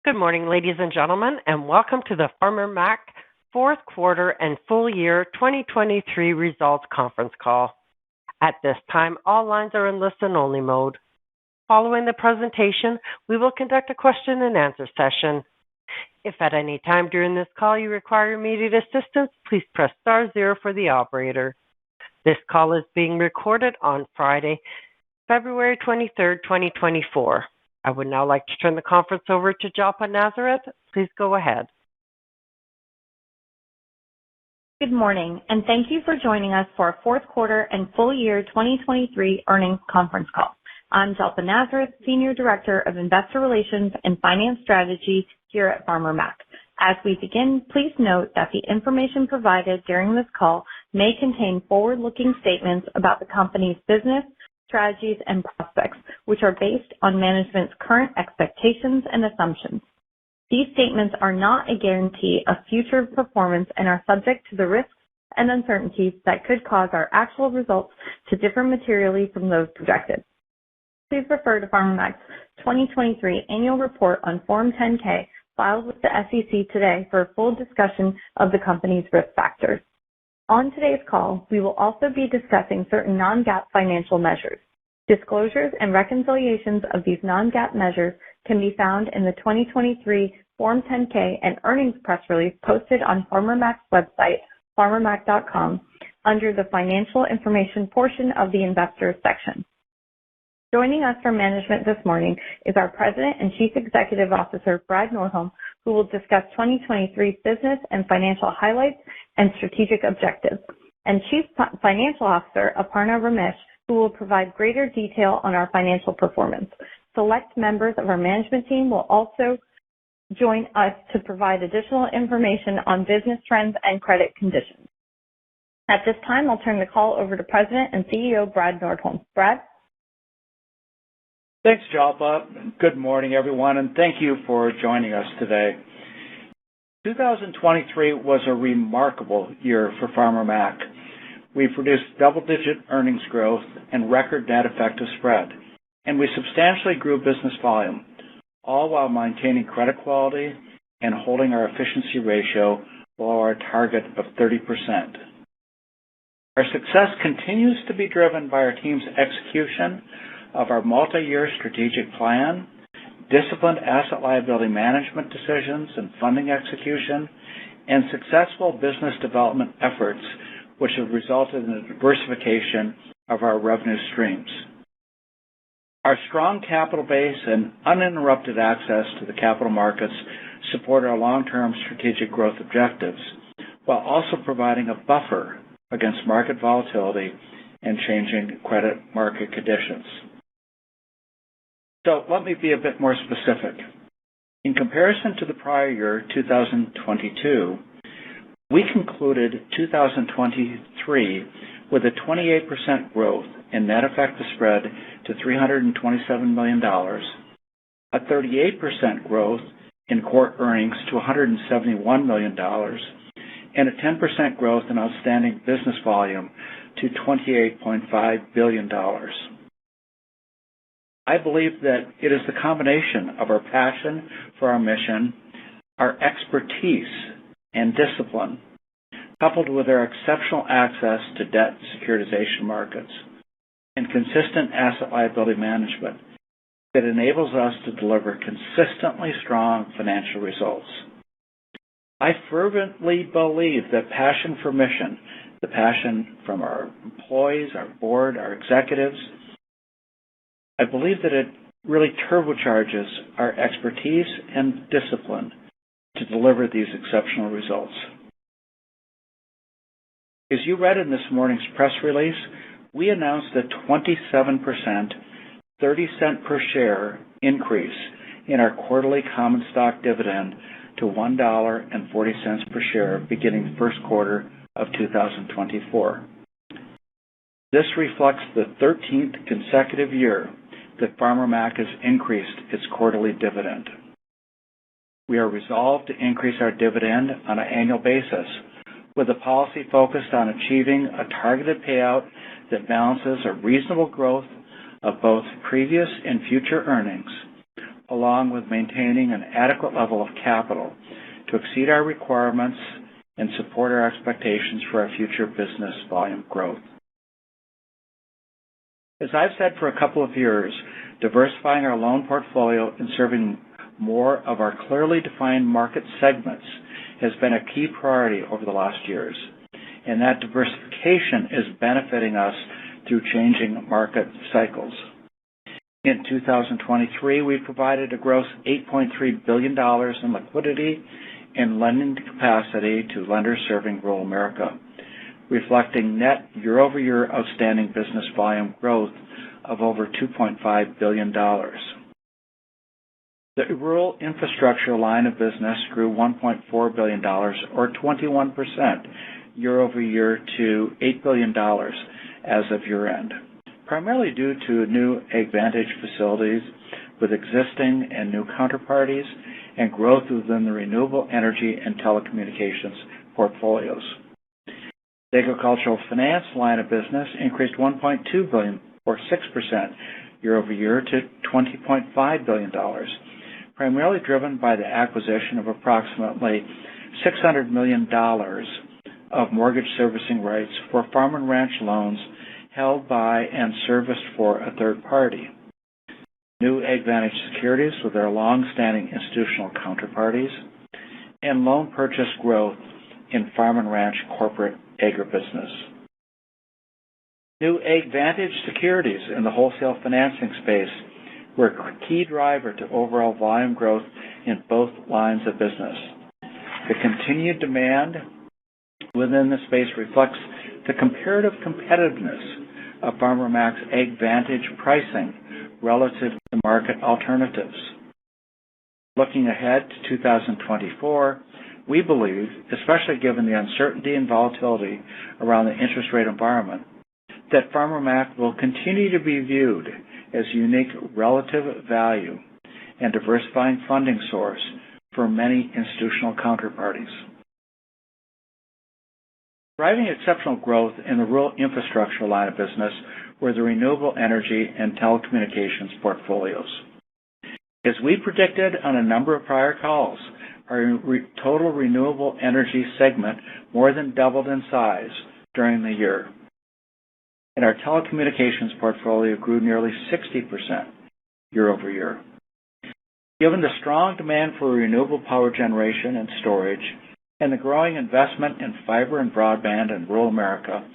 Good morning, ladies and gentlemen, and welcome to the Farmermac fourth quarter and full year 2023 results conference call. At this time, all lines are in listen-only mode. Following the presentation, we will conduct a question-and-answer session. If at any time during this call you require immediate assistance, please press star zero for the operator. This call is being recorded on Friday, February 23rd, 2024. I would now like to turn the conference over to Jalpa Nazareth. Please go ahead. Good morning, and thank you for joining us for our fourth quarter and full year 2023 earnings conference call. I'm Jalpa Nazareth, Senior Director of Investor Relations and Finance Strategy here at Farmermac. As we begin, please note that the information provided during this call may contain forward-looking statements about the company's business, strategies, and prospects, which are based on management's current expectations and assumptions. These statements are not a guarantee of future performance and are subject to the risks and uncertainties that could cause our actual results to differ materially from those projected. Please refer to Farmermac's 2023 annual report on Form 10-K filed with the SEC today for a full discussion of the company's risk factors. On today's call, we will also be discussing certain non-GAAP financial measures. Disclosures and reconciliations of these non-GAAP measures can be found in the 2023 Form 10-K and earnings press release posted on Farmermac's website, farmermac.com, under the Financial Information portion of the Investors section. Joining us from management this morning is our President and Chief Executive Officer, Brad Nordholm, who will discuss 2023 business and financial highlights and strategic objectives, and Chief Financial Officer, Aparna Ramesh, who will provide greater detail on our financial performance. Select members of our management team will also join us to provide additional information on business trends and credit conditions. At this time, I'll turn the call over to President and CEO Brad Nordholm. Brad? Thanks, Jalpa. Good morning, everyone, and thank you for joining us today. 2023 was a remarkable year for Farmermac. We produced double-digit earnings growth and record net effective spread, and we substantially grew business volume, all while maintaining credit quality and holding our efficiency ratio below our target of 30%. Our success continues to be driven by our team's execution of our multi-year strategic plan, disciplined asset liability management decisions and funding execution, and successful business development efforts, which have resulted in the diversification of our revenue streams. Our strong capital base and uninterrupted access to the capital markets support our long-term strategic growth objectives, while also providing a buffer against market volatility and changing credit market conditions. So let me be a bit more specific. In comparison to the prior year, 2022, we concluded 2023 with a 28% growth in net effective spread to $327 million, a 38% growth in core earnings to $171 million, and a 10% growth in outstanding business volume to $28.5 billion. I believe that it is the combination of our passion for our mission, our expertise and discipline, coupled with our exceptional access to debt securitization markets and consistent asset liability management that enables us to deliver consistently strong financial results. I fervently believe that passion for mission, the passion from our employees, our board, our executives, I believe that it really turbocharges our expertise and discipline to deliver these exceptional results. As you read in this morning's press release, we announced a 27%, 30-cent per share increase in our quarterly common stock dividend to $1.40 per share beginning the first quarter of 2024. This reflects the 13th consecutive year that Farmermac has increased its quarterly dividend. We are resolved to increase our dividend on an annual basis, with a policy focused on achieving a targeted payout that balances a reasonable growth of both previous and future earnings, along with maintaining an adequate level of capital to exceed our requirements and support our expectations for our future business volume growth. As I've said for a couple of years, diversifying our loan portfolio and serving more of our clearly defined market segments has been a key priority over the last years, and that diversification is benefiting us through changing market cycles. In 2023, we provided a gross $8.3 billion in liquidity and lending capacity to lenders serving rural America, reflecting net year-over-year outstanding business volume growth of over $2.5 billion. The rural infrastructure line of business grew $1.4 billion, or 21% year-over-year to $8 billion as of year-end, primarily due to new AgVantage facilities with existing and new counterparties and growth within the renewable energy and telecommunications portfolios. The agricultural finance line of business increased $1.2 billion, or 6% year-over-year to $20.5 billion, primarily driven by the acquisition of approximately $600 million of mortgage servicing rights for farm and ranch loans held by and serviced for a third party. New AgVantage securities with their long-standing institutional counterparties, and loan purchase growth in farm and ranch corporate agribusiness. New AgVantage securities in the wholesale financing space were a key driver to overall volume growth in both lines of business. The continued demand within the space reflects the comparative competitiveness of Farmermac's AgVantage pricing relative to market alternatives. Looking ahead to 2024, we believe, especially given the uncertainty and volatility around the interest rate environment, that Farmermac will continue to be viewed as a unique relative value and diversifying funding source for many institutional counterparties. Driving exceptional growth in the rural infrastructure line of business were the renewable energy and telecommunications portfolios. As we predicted on a number of prior calls, our total renewable energy segment more than doubled in size during the year, and our telecommunications portfolio grew nearly 60% year over year. Given the strong demand for renewable power generation and storage and the growing investment in fiber and broadband in rural America,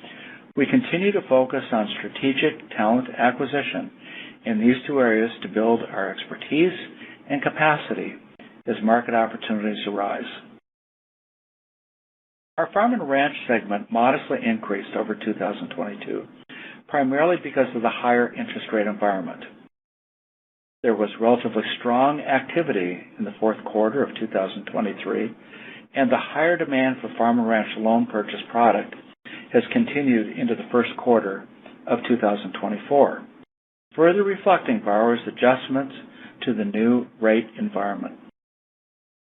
we continue to focus on strategic talent acquisition in these two areas to build our expertise and capacity as market opportunities arise. Our farm and ranch segment modestly increased over 2022, primarily because of the higher interest rate environment. There was relatively strong activity in the fourth quarter of 2023, and the higher demand for farm and ranch loan purchase product has continued into the first quarter of 2024, further reflecting borrowers' adjustments to the new rate environment.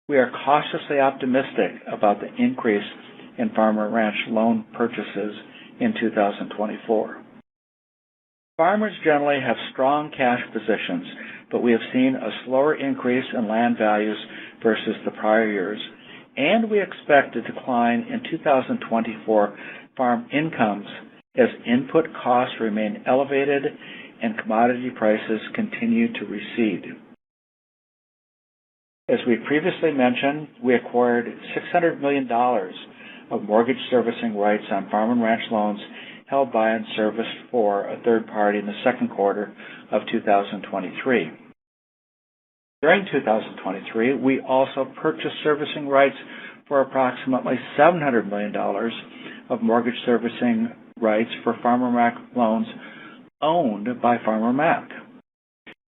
We are cautiously optimistic about the increase in farm and ranch loan purchases in 2024. Farmers generally have strong cash positions, but we have seen a slower increase in land values versus the prior years, and we expect a decline in 2024 farm incomes as input costs remain elevated and commodity prices continue to recede. As we previously mentioned, we acquired $600 million of mortgage servicing rights on farm and ranch loans held by and serviced for a third party in the second quarter of 2023. During 2023, we also purchased servicing rights for approximately $700 million of mortgage servicing rights for Farmermac loans owned by Farmermac.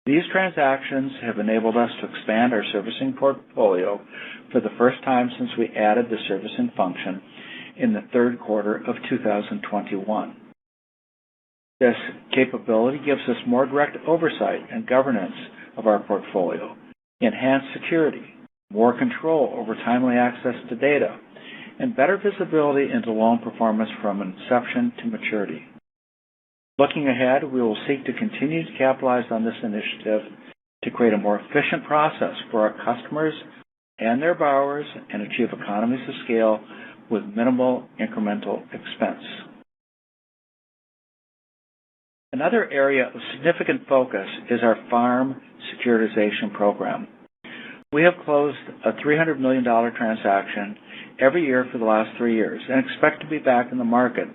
These transactions have enabled us to expand our servicing portfolio for the first time since we added the servicing function in the third quarter of 2021. This capability gives us more direct oversight and governance of our portfolio, enhanced security, more control over timely access to data, and better visibility into loan performance from inception to maturity. Looking ahead, we will seek to continue to capitalize on this initiative to create a more efficient process for our customers and their borrowers and achieve economies of scale with minimal incremental expense. Another area of significant focus is our farm securitization program. We have closed a $300 million transaction every year for the last 3 years and expect to be back in the market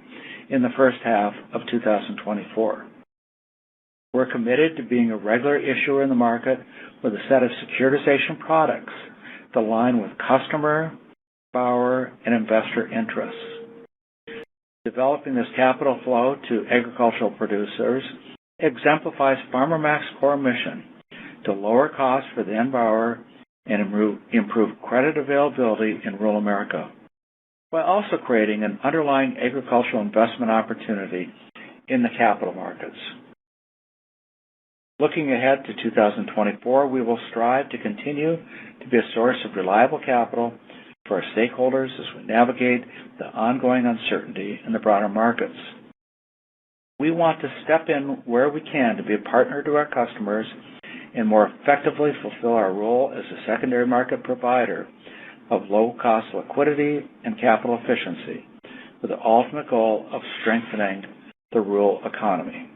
in the first half of 2024. We're committed to being a regular issuer in the market with a set of securitization products that align with customer, borrower, and investor interests. Developing this capital flow to agricultural producers exemplifies Farmermac's core mission to lower costs for the end borrower and improve credit availability in rural America, while also creating an underlying agricultural investment opportunity in the capital markets. Looking ahead to 2024, we will strive to continue to be a source of reliable capital for our stakeholders as we navigate the ongoing uncertainty in the broader markets. We want to step in where we can to be a partner to our customers and more effectively fulfill our role as a secondary market provider of low-cost liquidity and capital efficiency, with the ultimate goal of strengthening the rural economy.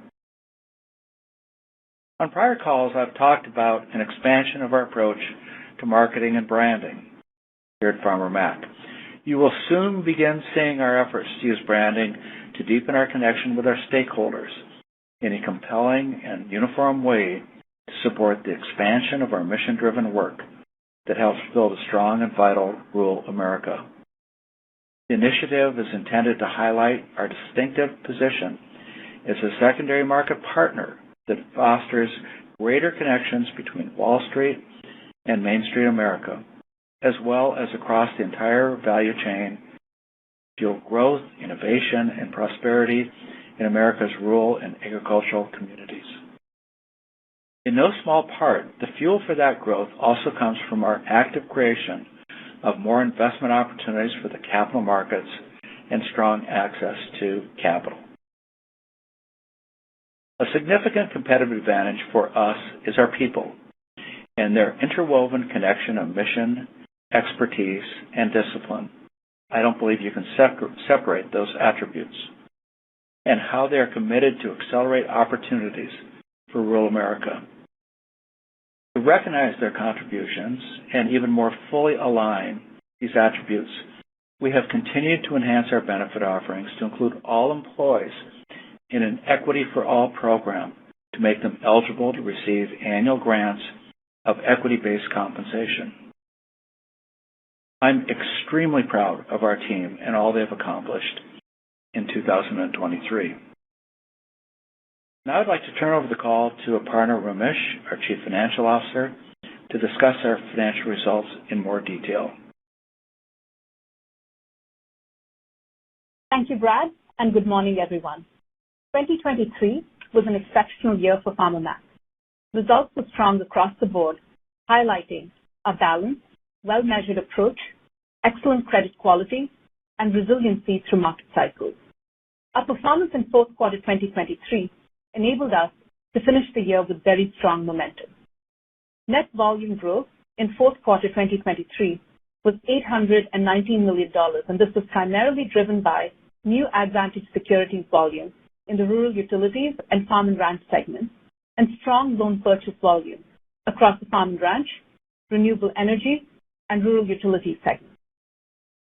On prior calls, I've talked about an expansion of our approach to marketing and branding here at Farmermac. You will soon begin seeing our efforts to use branding to deepen our connection with our stakeholders in a compelling and uniform way to support the expansion of our mission-driven work that helps build a strong and vital rural America. The initiative is intended to highlight our distinctive position as a secondary market partner that fosters greater connections between Wall Street and Main Street America, as well as across the entire value chain, to fuel growth, innovation, and prosperity in America's rural and agricultural communities. In no small part, the fuel for that growth also comes from our active creation of more investment opportunities for the capital markets and strong access to capital. A significant competitive advantage for us is our people and their interwoven connection of mission, expertise, and discipline. I don't believe you can separate those attributes, and how they are committed to accelerate opportunities for rural America. To recognize their contributions and even more fully align these attributes, we have continued to enhance our benefit offerings to include all employees in an Equity for All program to make them eligible to receive annual grants of equity-based compensation. I'm extremely proud of our team and all they've accomplished in 2023. Now I'd like to turn over the call to Aparna Ramesh, our Chief Financial Officer, to discuss our financial results in more detail. Thank you, Brad, and good morning, everyone. 2023 was an exceptional year for Farmermac. Results were strong across the board, highlighting a balanced, well-measured approach, excellent credit quality, and resiliency through market cycles. Our performance in fourth quarter 2023 enabled us to finish the year with very strong momentum. Net volume growth in fourth quarter 2023 was $819 million, and this was primarily driven by new Advantage securities volume in the rural utilities and farm and ranch segments, and strong loan purchase volume across the farm and ranch, renewable energy, and rural utility segments.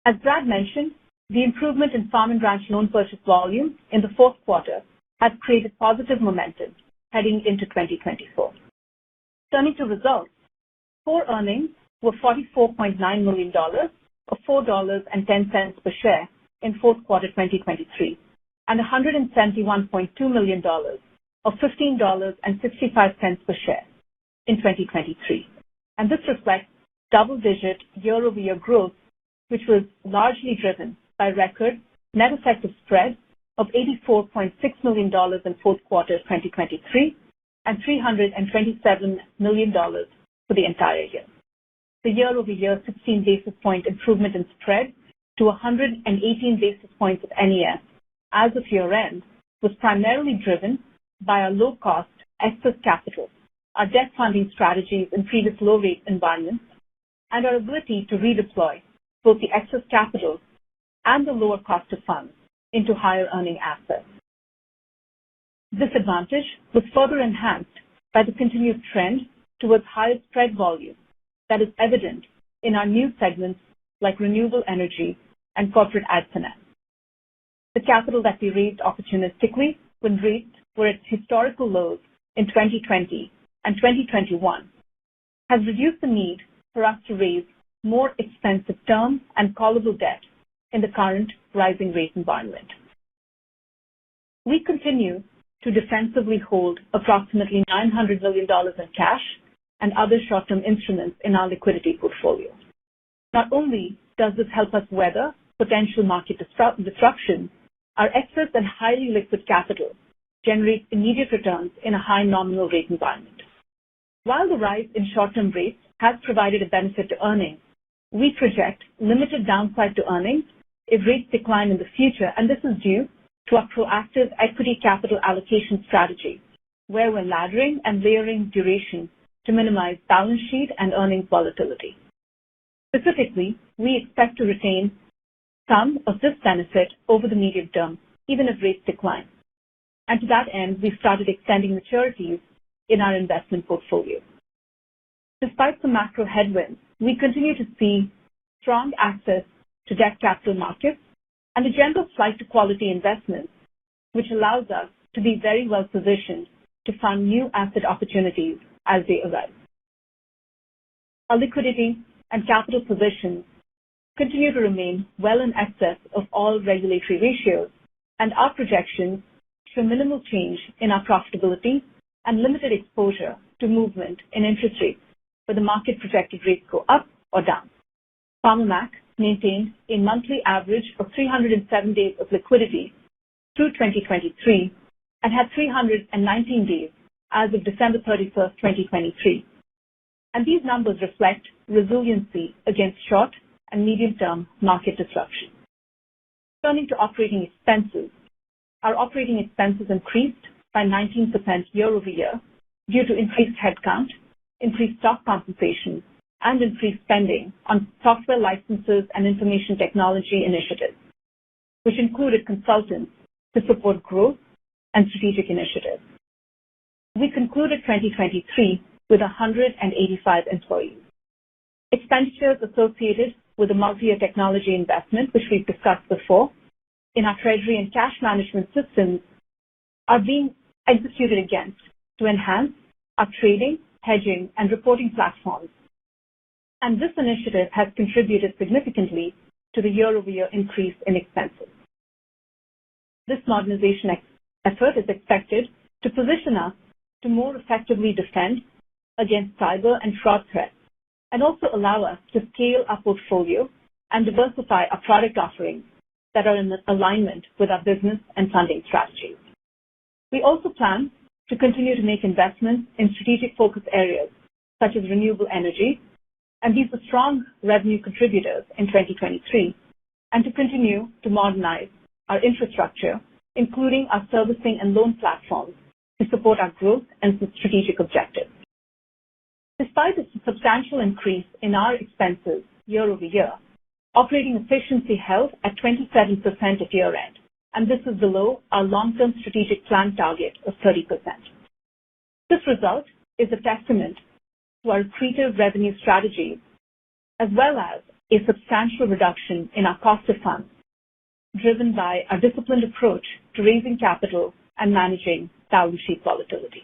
As Brad mentioned, the improvement in farm and ranch loan purchase volume in the fourth quarter has created positive momentum heading into 2024. Turning to results, core earnings were $44.9 million, or $4.10 per share in fourth quarter 2023, and $171.2 million, or $15.65 per share in 2023. And this reflects double-digit year-over-year growth, which was largely driven by record net effective spread of $84.6 million in fourth quarter 2023 and $327 million for the entire year. The year-over-year 16 basis point improvement in spread to 118 basis points of NES as of year-end was primarily driven by a low-cost excess capital our debt funding strategies in previous low-rate environments, and our ability to redeploy both the excess capital and the lower cost of funds into higher-earning assets. This advantage was further enhanced by the continued trend towards higher spread volume that is evident in our new segments like Renewable Energy and Corporate AgFinance. The capital that we raised opportunistically when rates were at historical lows in 2020 and 2021 has reduced the need for us to raise more expensive term and callable debt in the current rising rate environment. We continue to defensively hold approximately $900 million in cash and other short-term instruments in our liquidity portfolio. Not only does this help us weather potential market disruption, our excess and highly liquid capital generates immediate returns in a high nominal rate environment. While the rise in short-term rates has provided a benefit to earnings, we project limited downside to earnings if rates decline in the future, and this is due to our proactive equity capital allocation strategy, where we're laddering and layering duration to minimize balance sheet and earnings volatility. Specifically, we expect to retain some of this benefit over the medium term, even if rates decline. And to that end, we've started extending maturities in our investment portfolio. Despite the macro headwinds, we continue to see strong access to debt capital markets and a general flight to quality investments, which allows us to be very well positioned to fund new asset opportunities as they arise. Our liquidity and capital positions continue to remain well in excess of all regulatory ratios, and our projections show minimal change in our profitability and limited exposure to movement in interest rates, where the market projected rates go up or down. Farmermac maintained a monthly average of 307 days of liquidity through 2023 and had 319 days as of December 31st, 2023. And these numbers reflect resiliency against short and medium-term market disruption. Turning to operating expenses, our operating expenses increased by 19% year over year due to increased headcount, increased stock compensation, and increased spending on software licenses and information technology initiatives, which included consultants to support growth and strategic initiatives. We concluded 2023 with 185 employees. Expenditures associated with the multi-year technology investment, which we've discussed before, in our treasury and cash management systems are being executed against to enhance our trading, hedging, and reporting platforms. And this initiative has contributed significantly to the year-over-year increase in expenses. This modernization effort is expected to position us to more effectively defend against cyber and fraud threats, and also allow us to scale our portfolio and diversify our product offerings that are in alignment with our business and funding strategies. We also plan to continue to make investments in strategic focus areas such as renewable energy, and these were strong revenue contributors in 2023, and to continue to modernize our infrastructure, including our servicing and loan platforms, to support our growth and strategic objectives. Despite a substantial increase in our expenses year over year, operating efficiency held at 27% at year-end, and this is below our long-term strategic plan target of 30%. This result is a testament to our accretive revenue strategies, as well as a substantial reduction in our cost of funds, driven by our disciplined approach to raising capital and managing balance sheet volatility.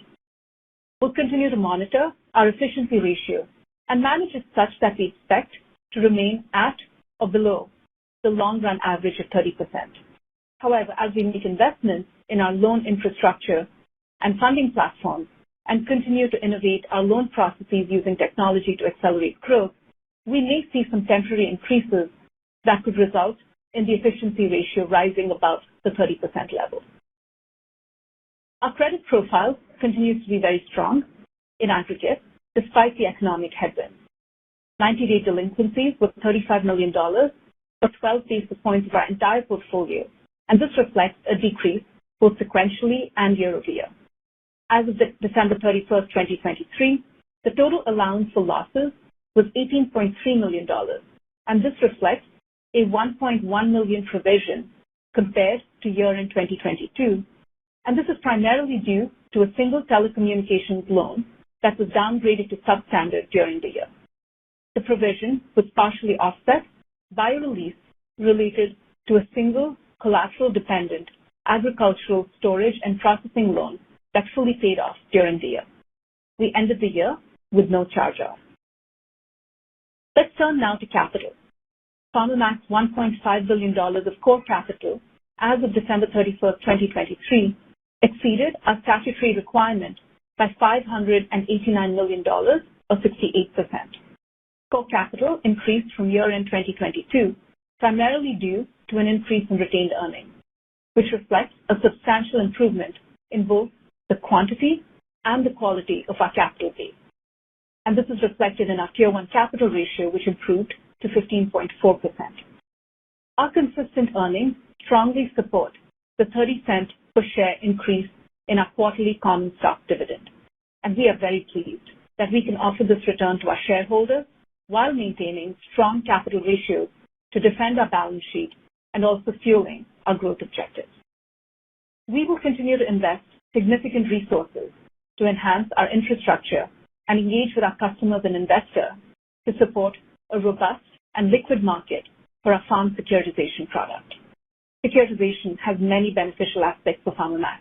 We'll continue to monitor our efficiency ratio and manage it such that we expect to remain at or below the long-run average of 30%. However, as we make investments in our loan infrastructure and funding platforms and continue to innovate our loan processes using technology to accelerate growth, we may see some temporary increases that could result in the efficiency ratio rising above the 30% level. Our credit profile continues to be very strong in aggregate, despite the economic headwinds. 90-day delinquencies were $35 million, or 12 basis points of our entire portfolio, and this reflects a decrease both sequentially and year over year. As of December 31st, 2023, the total allowance for losses was $18.3 million, and this reflects a $1.1 million provision compared to year-end 2022, and this is primarily due to a single telecommunications loan that was downgraded to substandard during the year. The provision was partially offset by a release related to a single collateral-dependent agricultural storage and processing loan that fully paid off during the year. We ended the year with no charge-off. Let's turn now to capital. Farmermac's $1.5 billion of core capital as of December 31st, 2023, exceeded our statutory requirement by $589 million, or 68%. Core capital increased from year-end 2022, primarily due to an increase in retained earnings, which reflects a substantial improvement in both the quantity and the quality of our capital base. And this is reflected in our Tier 1 capital ratio, which improved to 15.4%. Our consistent earnings strongly support the 30-cent per share increase in our quarterly common stock dividend, and we are very pleased that we can offer this return to our shareholders while maintaining strong capital ratios to defend our balance sheet and also fueling our growth objectives. We will continue to invest significant resources to enhance our infrastructure and engage with our customers and investors to support a robust and liquid market for our farm securitization product. Securitization has many beneficial aspects for Farmermac.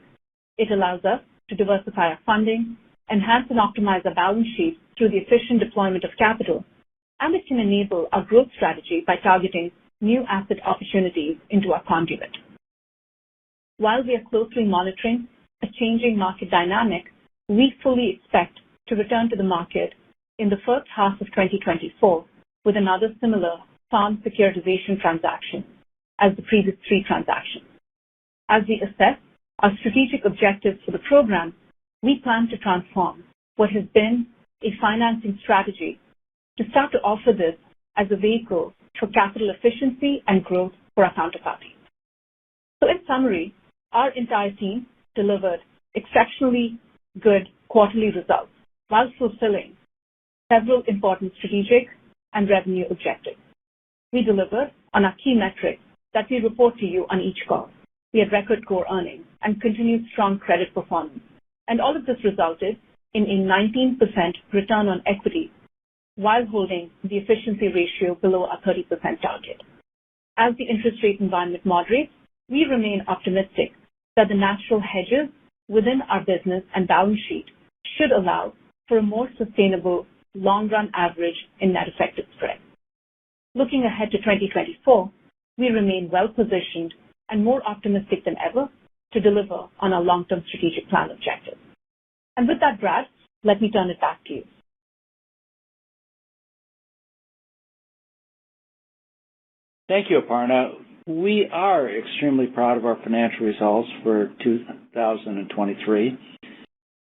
It allows us to diversify our funding, enhance and optimize our balance sheet through the efficient deployment of capital, and it can enable our growth strategy by targeting new asset opportunities into our conduit. While we are closely monitoring a changing market dynamic, we fully expect to return to the market in the first half of 2024 with another similar farm securitization transaction as the previous 3 transactions. As we assess our strategic objectives for the program, we plan to transform what has been a financing strategy to start to offer this as a vehicle for capital efficiency and growth for our counterparties. So in summary, our entire team delivered exceptionally good quarterly results while fulfilling several important strategic and revenue objectives. We delivered on our key metrics that we report to you on each call. We had record core earnings and continued strong credit performance, and all of this resulted in a 19% return on equity while holding the efficiency ratio below our 30% target. As the interest rate environment moderates, we remain optimistic that the natural hedges within our business and balance sheet should allow for a more sustainable long-run average in net effective spread. Looking ahead to 2024, we remain well-positioned and more optimistic than ever to deliver on our long-term strategic plan objectives. And with that, Brad, let me turn it back to you. Thank you, Aparna. We are extremely proud of our financial results for 2023.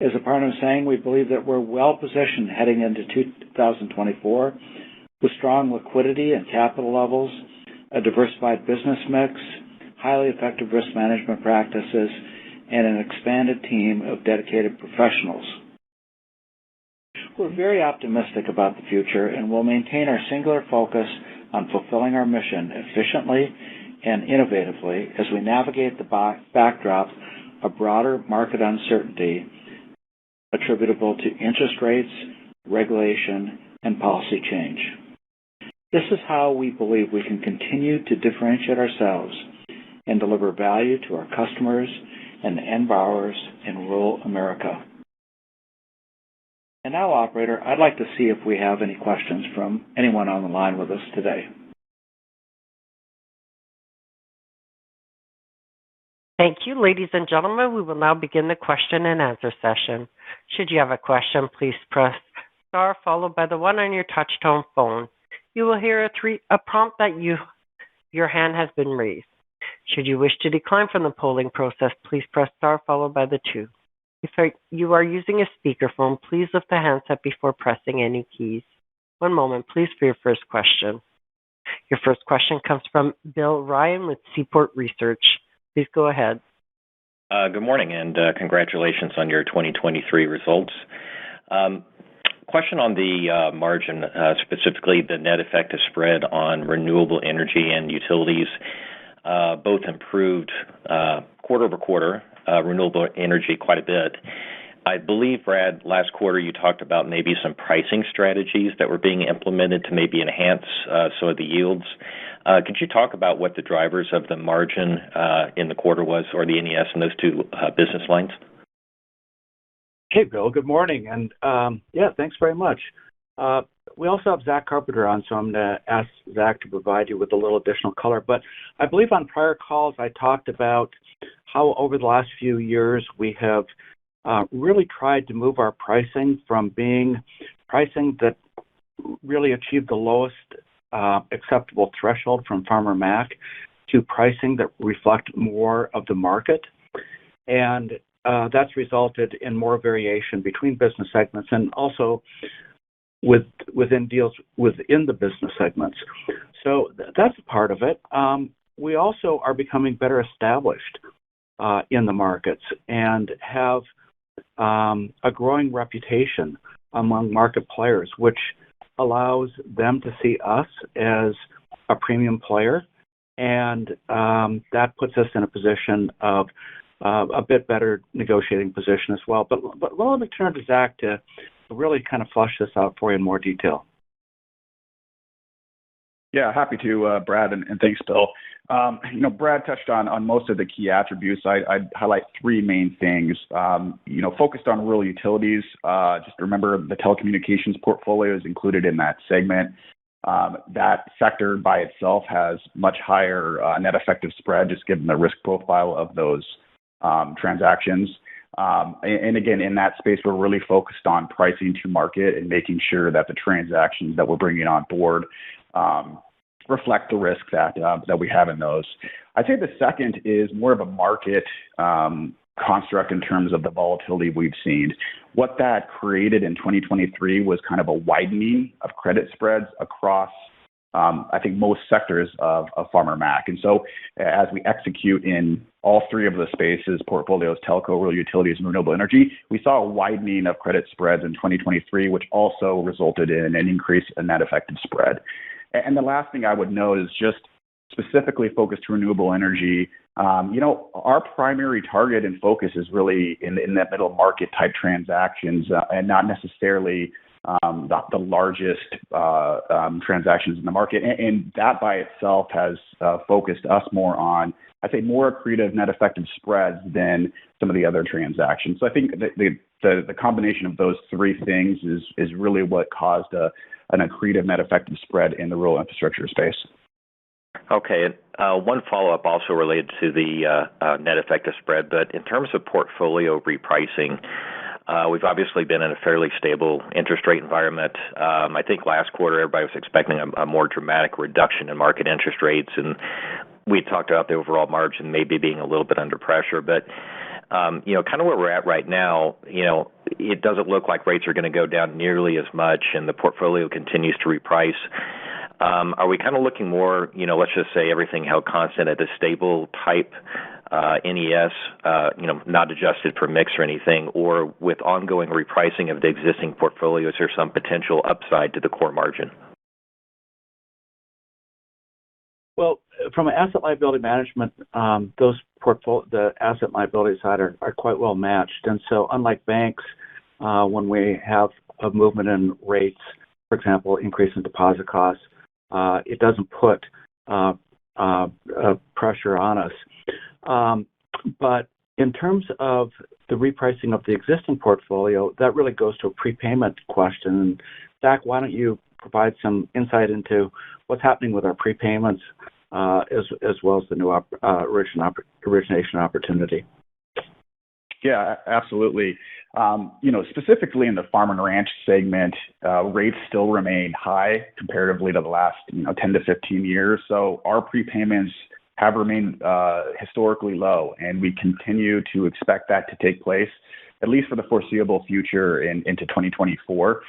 As Aparna was saying, we believe that we're well-positioned heading into 2024 with strong liquidity and capital levels, a diversified business mix, highly effective risk management practices, and an expanded team of dedicated professionals. We're very optimistic about the future and will maintain our singular focus on fulfilling our mission efficiently and innovatively as we navigate the backdrop of broader market uncertainty attributable to interest rates, regulation, and policy change. This is how we believe we can continue to differentiate ourselves and deliver value to our customers and end borrowers in rural America. And now, operator, I'd like to see if we have any questions from anyone on the line with us today. Thank you, ladies and gentlemen. We will now begin the question and answer session. Should you have a question, please press star followed by the 1 on your touch-tone phone. You will hear a prompt that your hand has been raised. Should you wish to decline from the polling process, please press star followed by the 2. If you are using a speakerphone, please lift the handset before pressing any keys. One moment, please, for your first question. Your first question comes from Bill Ryan with Seaport Research. Please go ahead. Good morning, and congratulations on your 2023 results. Question on the margin, specifically the net effective spread on renewable energy and utilities, both improved quarter over quarter, renewable energy quite a bit. I believe, Brad, last quarter you talked about maybe some pricing strategies that were being implemented to maybe enhance some of the yields. Could you talk about what the drivers of the margin in the quarter was, or the NES in those two business lines? Hey, Bill. Good morning. And thanks very much. We also have Zach Carpenter on, so I'm going to ask Zach to provide you with a little additional color. But I believe on prior calls I talked about how over the last few years we have really tried to move our pricing from being pricing that really achieved the lowest acceptable threshold from Farmermac to pricing that reflect more of the market. And that's resulted in more variation between business segments and also within deals within the business segments. So that's a part of it. We also are becoming better established in the markets and have a growing reputation among market players, which allows them to see us as a premium player. And that puts us in a position of a bit better negotiating position as well. But let me turn to Zach to really kind of flush this out for you in more detail. Yeah, happy to, Brad, and thanks, Bill. Brad touched on most of the key attributes. I'd highlight three main things. Focused on rural utilities. Just remember the telecommunications portfolio is included in that segment. That sector by itself has much higher net effective spread, just given the risk profile of those transactions. And again, in that space, we're really focused on pricing to market and making sure that the transactions that we're bringing on board reflect the risk that we have in those. I'd say the second is more of a market construct in terms of the volatility we've seen. What that created in 2023 was kind of a widening of credit spreads across, I think, most sectors of Farmermac. And so as we execute in all three of the spaces, portfolios, telco, rural utilities, and renewable energy, we saw a widening of credit spreads in 2023, which also resulted in an increase in net effective spread. And the last thing I would note is just specifically focused to renewable energy. Our primary target and focus is really in that middle market type transactions and not necessarily the largest transactions in the market. And that by itself has focused us more on, I'd say, more accretive net effective spreads than some of the other transactions. So I think the combination of those three things is really what caused an accretive net effective spread in the rural infrastructure space. Okay. One follow-up also related to the net effective spread, but in terms of portfolio repricing, we've obviously been in a fairly stable interest rate environment. I think last quarter everybody was expecting a more dramatic reduction in market interest rates, and we talked about the overall margin maybe being a little bit under pressure. But kind of where we're at right now, it doesn't look like rates are going to go down nearly as much, and the portfolio continues to reprice. Are we kind of looking more, let's just say everything held constant at a stable type NES, not adjusted for mix or anything, or with ongoing repricing of the existing portfolio, is there some potential upside to the core margin? Well, from an asset liability management, the asset liability side are quite well matched. And so unlike banks, when we have a movement in rates, for example, increase in deposit costs, it doesn't put pressure on us. But in terms of the repricing of the existing portfolio, that really goes to a prepayment question. Zach, why don't you provide some insight into what's happening with our prepayments as well as the new origination opportunity? Yeah, absolutely. Specifically in the farm and ranch segment, rates still remain high comparatively to the last 10 to 15 years. So our prepayments have remained historically low, and we continue to expect that to take place at least for the foreseeable future into 2024.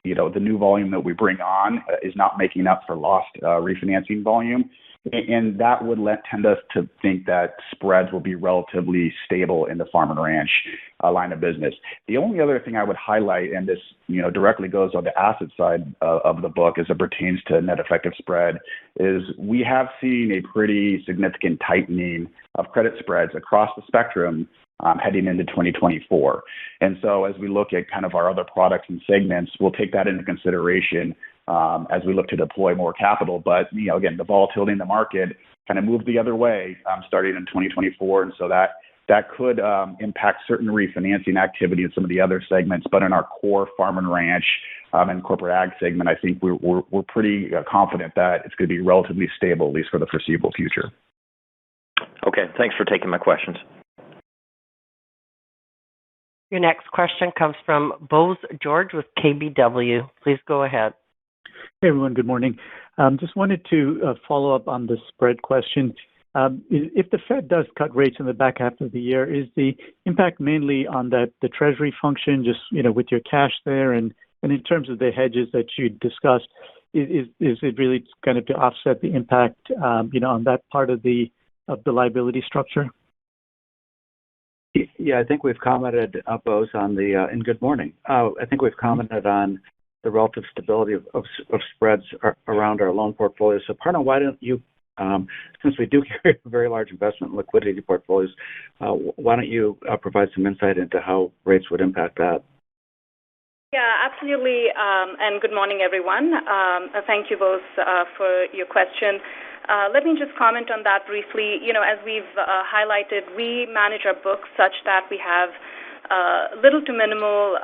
The new volume that we bring on is not making up for lost refinancing volume. And that would tend us to think that spreads will be relatively stable in the farm and ranch line of business. The only other thing I would highlight, and this directly goes on the asset side of the book as it pertains to net effective spread, is we have seen a pretty significant tightening of credit spreads across the spectrum heading into 2024. And so as we look at kind of our other products and segments, we'll take that into consideration as we look to deploy more capital. But, again, the volatility in the market kind of moved the other way starting in 2024. And so that could impact certain refinancing activity in some of the other segments. But in our core farm and ranch and corporate ag segment, I think we're pretty confident that it's going to be relatively stable, at least for the foreseeable future. Okay. Thanks for taking my questions. Your next question comes from Bose George with KBW. Please go ahead. Hey, everyone. Good morning. Just wanted to follow up on the spread question. If the Fed does cut rates in the back half of the year, is the impact mainly on the Treasury function, just with your cash there, and in terms of the hedges that you discussed, is it really kind of to offset the impact, on that part of the liability structure? Yeah, I think we've commented, Bose, on and good morning. I think we've commented on the relative stability of spreads around our loan portfolio. So, Parna, why don't you, since we do carry a very large investment in liquidity portfolios, why don't you provide some insight into how rates would impact that? Yeah, absolutely. And good morning, everyone. Thank you both for your question. Let me just comment on that briefly. As we've highlighted, we manage our books such that we have little to minimal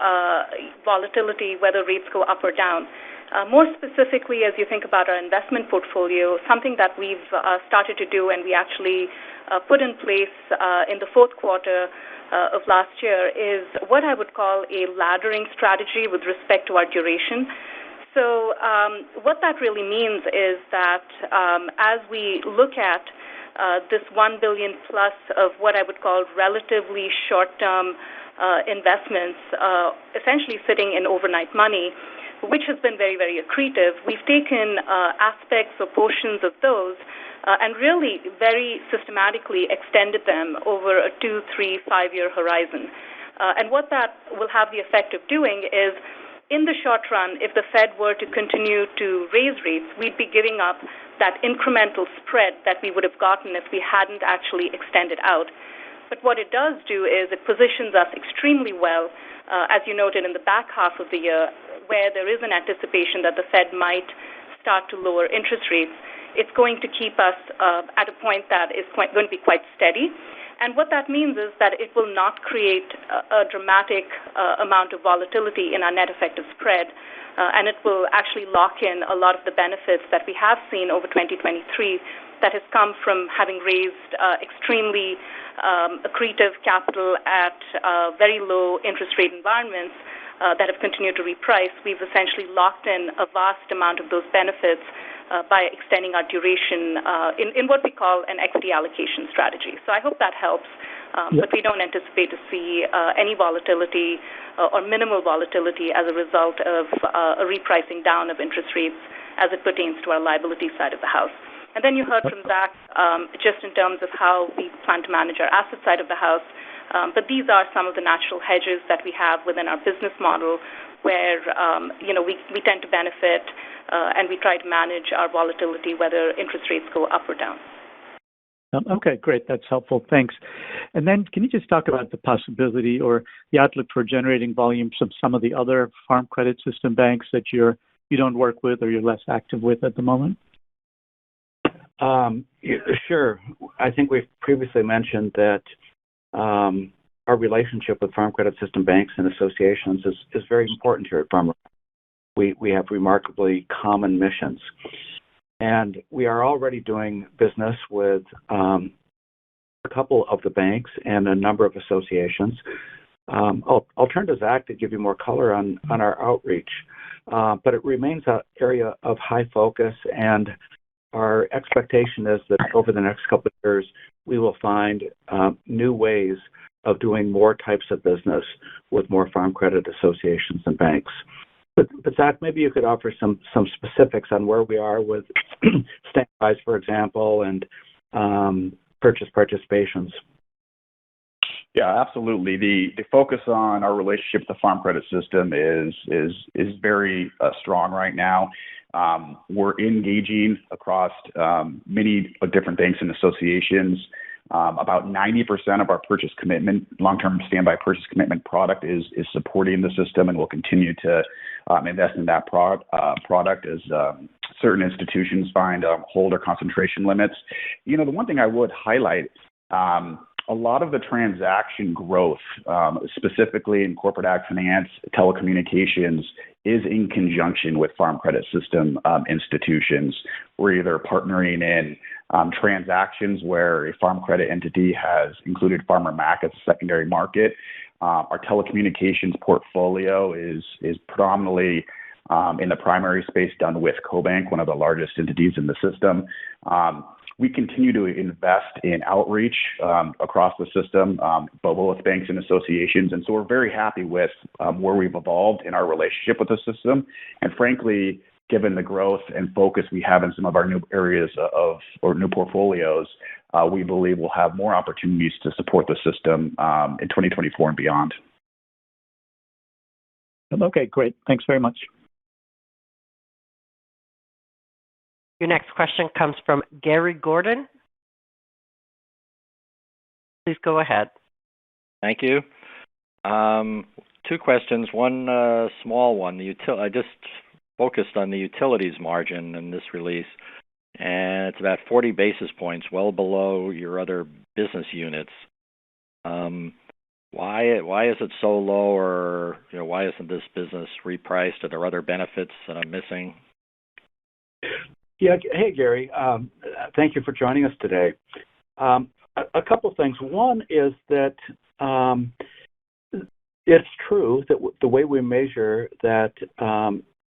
volatility, whether rates go up or down. More specifically, as you think about our investment portfolio, something that we've started to do and we actually put in place in the fourth quarter of last year is what I would call a laddering strategy with respect to our duration. So what that really means is that as we look at this $1 billion plus of what I would call relatively short-term investments, essentially sitting in overnight money, which has been very, very accretive, we've taken aspects or portions of those and really very systematically extended them over a 2, 3, 5-year horizon. And what that will have the effect of doing is, in the short run, if the Fed were to continue to raise rates, we'd be giving up that incremental spread that we would have gotten if we hadn't actually extended out. But what it does do is it positions us extremely well, as you noted, in the back half of the year, where there is an anticipation that the Fed might start to lower interest rates. It's going to keep us at a point that is going to be quite steady. And what that means is that it will not create a dramatic amount of volatility in our net effective spread, and it will actually lock in a lot of the benefits that we have seen over 2023 that has come from having raised extremely accretive capital at very low interest rate environments that have continued to reprice. We've essentially locked in a vast amount of those benefits by extending our duration in what we call an equity allocation strategy. So I hope that helps, but we don't anticipate to see any volatility or minimal volatility as a result of a repricing down of interest rates as it pertains to our liability side of the house. And then you heard from Zach just in terms of how we plan to manage our asset side of the house. But these are some of the natural hedges that we have within our business model where, we tend to benefit and we try to manage our volatility, whether interest rates go up or down. Okay, great. That's helpful. Thanks. And then can you just talk about the possibility or the outlook for generating volumes from some of the other farm credit system banks that you don't work with or you're less active with at the moment? Sure. I think we've previously mentioned that our relationship with farm credit system banks and associations is very important here at Farmermac. We have remarkably common missions. And we are already doing business with a couple of the banks and a number of associations. I'll turn to Zach to give you more color on our outreach. But it remains an area of high focus, and our expectation is that over the next couple of years, we will find new ways of doing more types of business with more farm credit associations and banks. But Zach, maybe you could offer some specifics on where we are with standbys, for example, and purchase participations. Yeah, absolutely. The focus on our relationship with the Farm Credit System is very strong right now. We're engaging across many different banks and associations. About 90% of our purchase commitment, long-term standby purchase commitment product is supporting the system, and we'll continue to invest in that product as certain institutions find holder concentration limits. The one thing I would highlight, a lot of the transaction growth, specifically in corporate AgFinance, telecommunications, is in conjunction with Farm Credit System institutions. We're either partnering in transactions where a farm credit entity has included Farmermac as a secondary market. Our telecommunications portfolio is predominantly in the primary space done with CoBank, one of the largest entities in the system. We continue to invest in outreach across the system, both with banks and associations. And so we're very happy with where we've evolved in our relationship with the system. And frankly, given the growth and focus we have in some of our new areas or new portfolios, we believe we'll have more opportunities to support the system in 2024 and beyond. Okay, great. Thanks very much. Your next question comes from Gary Gordon. Please go ahead. Thank you. Two questions. One small one. I just focused on the utilities margin in this release, and it's about 40 basis points, well below your other business units. Why is it so low, or why isn't this business repriced? Are there other benefits that I'm missing? Yeah. Hey, Gary. Thank you for joining us today. A couple of things. One is that it's true that the way we measure that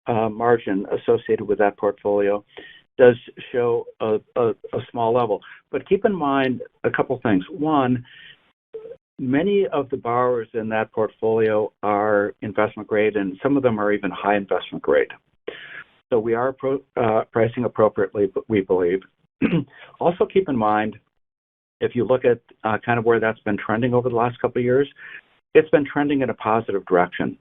margin associated with that portfolio does show a small level. But keep in mind a couple of things. One, many of the borrowers in that portfolio are investment grade, and some of them are even high investment grade. So we are pricing appropriately, but we believe. Also keep in mind, if you look at kind of where that's been trending over the last couple of years, it's been trending in a positive direction.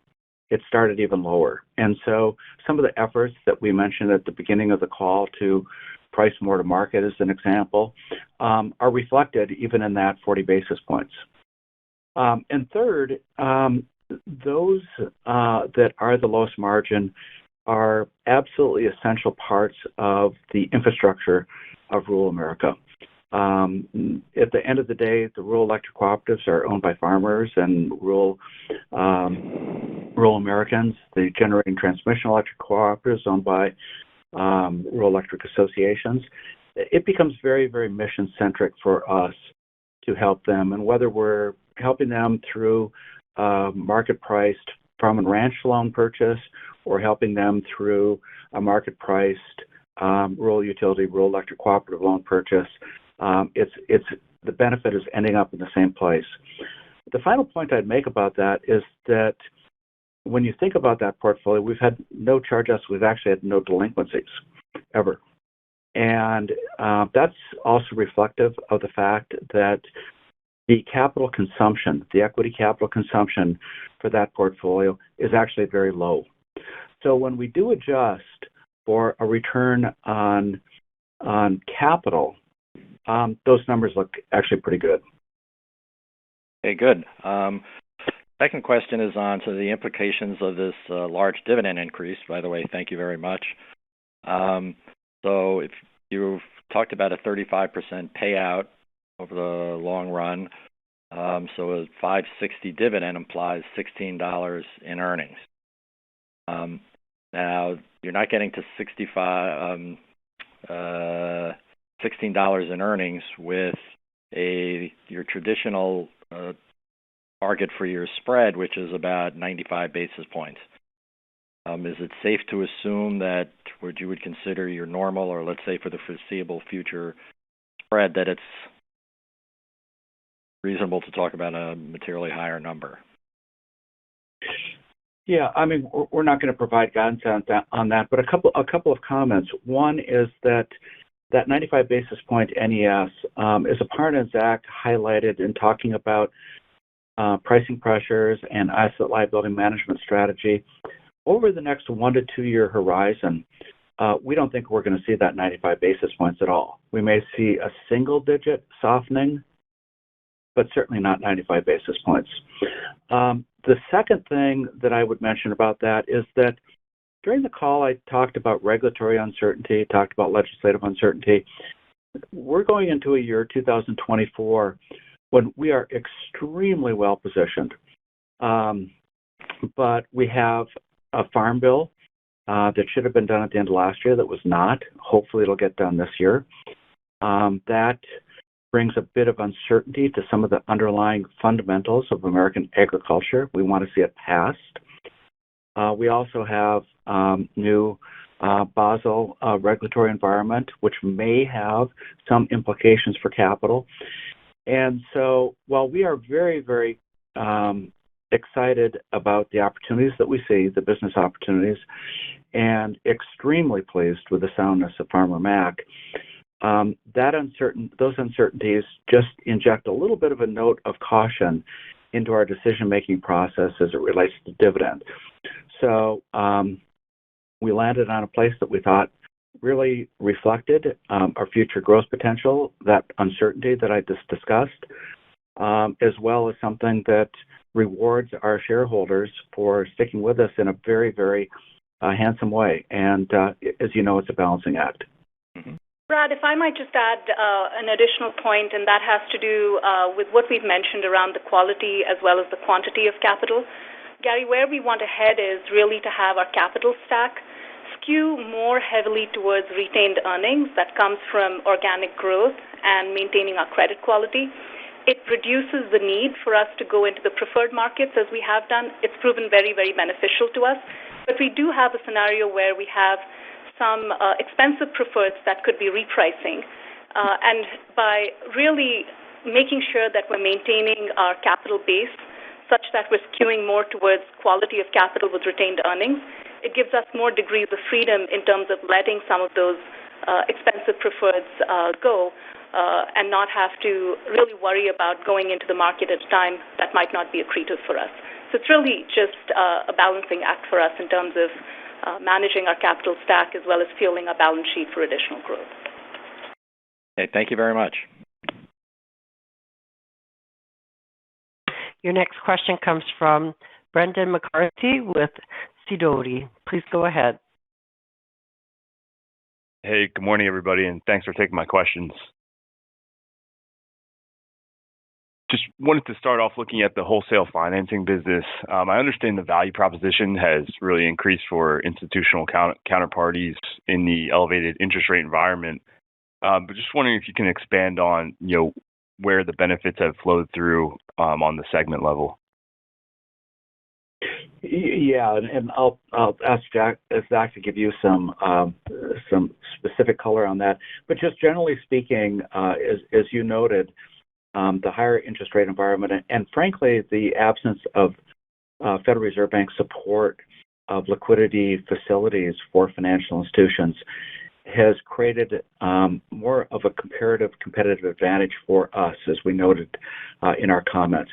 It started even lower. And so some of the efforts that we mentioned at the beginning of the call to price more to market, as an example, are reflected even in that 40 basis points. And third, those that are the lowest margin are absolutely essential parts of the infrastructure of rural America. At the end of the day, the rural electric cooperatives are owned by farmers and rural Americans. The generating transmission electric cooperatives owned by rural electric associations. It becomes very, very mission-centric for us to help them. And whether we're helping them through market-priced farm and ranch loan purchase or helping them through a market-priced rural utility, rural electric cooperative loan purchase, it's the benefit is ending up in the same place. The final point I'd make about that is that when you think about that portfolio, we've had no charge-offs. We've actually had no delinquencies ever. And that's also reflective of the fact that the capital consumption, the equity capital consumption for that portfolio is actually very low. So when we do adjust for a return on capital, those numbers look actually pretty good. Okay, good. Second question is on to the implications of this large dividend increase. By the way, thank you very much. So if you've talked about a 35% payout over the long run, so a $5.60 dividend implies $16 in earnings. Now, you're not getting to $16 in earnings with your traditional target for your spread, which is about 95 basis points. Is it safe to assume that what you would consider your normal, or let's say for the foreseeable future spread, that it's reasonable to talk about a materially higher number? Yeah, I mean, we're not going to provide guidance on that, but a couple of comments. One is that 95 basis point NES is a part, as Zach highlighted in talking about pricing pressures and asset liability management strategy. Over the next 1 to 2 year horizon, we don't think we're going to see that 95 basis points at all. We may see a single-digit softening, but certainly not 95 basis points. The second thing that I would mention about that is that during the call, I talked about regulatory uncertainty, talked about legislative uncertainty. We're going into a year, 2024, when we are extremely well positioned. But we have a farm bill that should have been done at the end of last year that was not. Hopefully it'll get done this year. That brings a bit of uncertainty to some of the underlying fundamentals of American agriculture. We want to see it passed. We also have new Basel regulatory environment, which may have some implications for capital. And so while we are very, very excited about the opportunities that we see, the business opportunities, and extremely pleased with the soundness of Farmermac, those uncertainties just inject a little bit of a note of caution into our decision-making process as it relates to dividend. So we landed on a place that we thought really reflected our future growth potential, that uncertainty that I just discussed, as well as something that rewards our shareholders for sticking with us in a very, very handsome way. And as you know, it's a balancing act. Mm-hmm. Brad, if I might just add an additional point, and that has to do with what we've mentioned around the quality as well as the quantity of capital. Gary, where we want to head is really to have our capital stack skew more heavily towards retained earnings that comes from organic growth and maintaining our credit quality. It reduces the need for us to go into the preferred markets as we have done. It's proven very, very beneficial to us. But we do have a scenario where we have some expensive preferreds that could be repricing. And by really making sure that we're maintaining our capital base such that we're skewing more towards quality of capital with retained earnings, it gives us more degrees of freedom in terms of letting some of those expensive preferreds go and not have to really worry about going into the market at a time that might not be accretive for us. So it's really just a balancing act for us in terms of managing our capital stack as well as fueling our balance sheet for additional growth. Okay, thank you very much. Your next question comes from Brendan McCarthy with Sidoti. Please go ahead. Hey, good morning, everybody, and thanks for taking my questions. Just wanted to start off looking at the wholesale financing business. I understand the value proposition has really increased for institutional counterparties in the elevated interest rate environment. But just wondering if you can expand on, where the benefits have flowed through on the segment level. Yeah, and I'll ask Zach to give you some specific color on that. But just generally speaking, as you noted, the higher interest rate environment and frankly, the absence of Federal Reserve Bank support of liquidity facilities for financial institutions has created more of a competitive advantage for us, as we noted in our comments.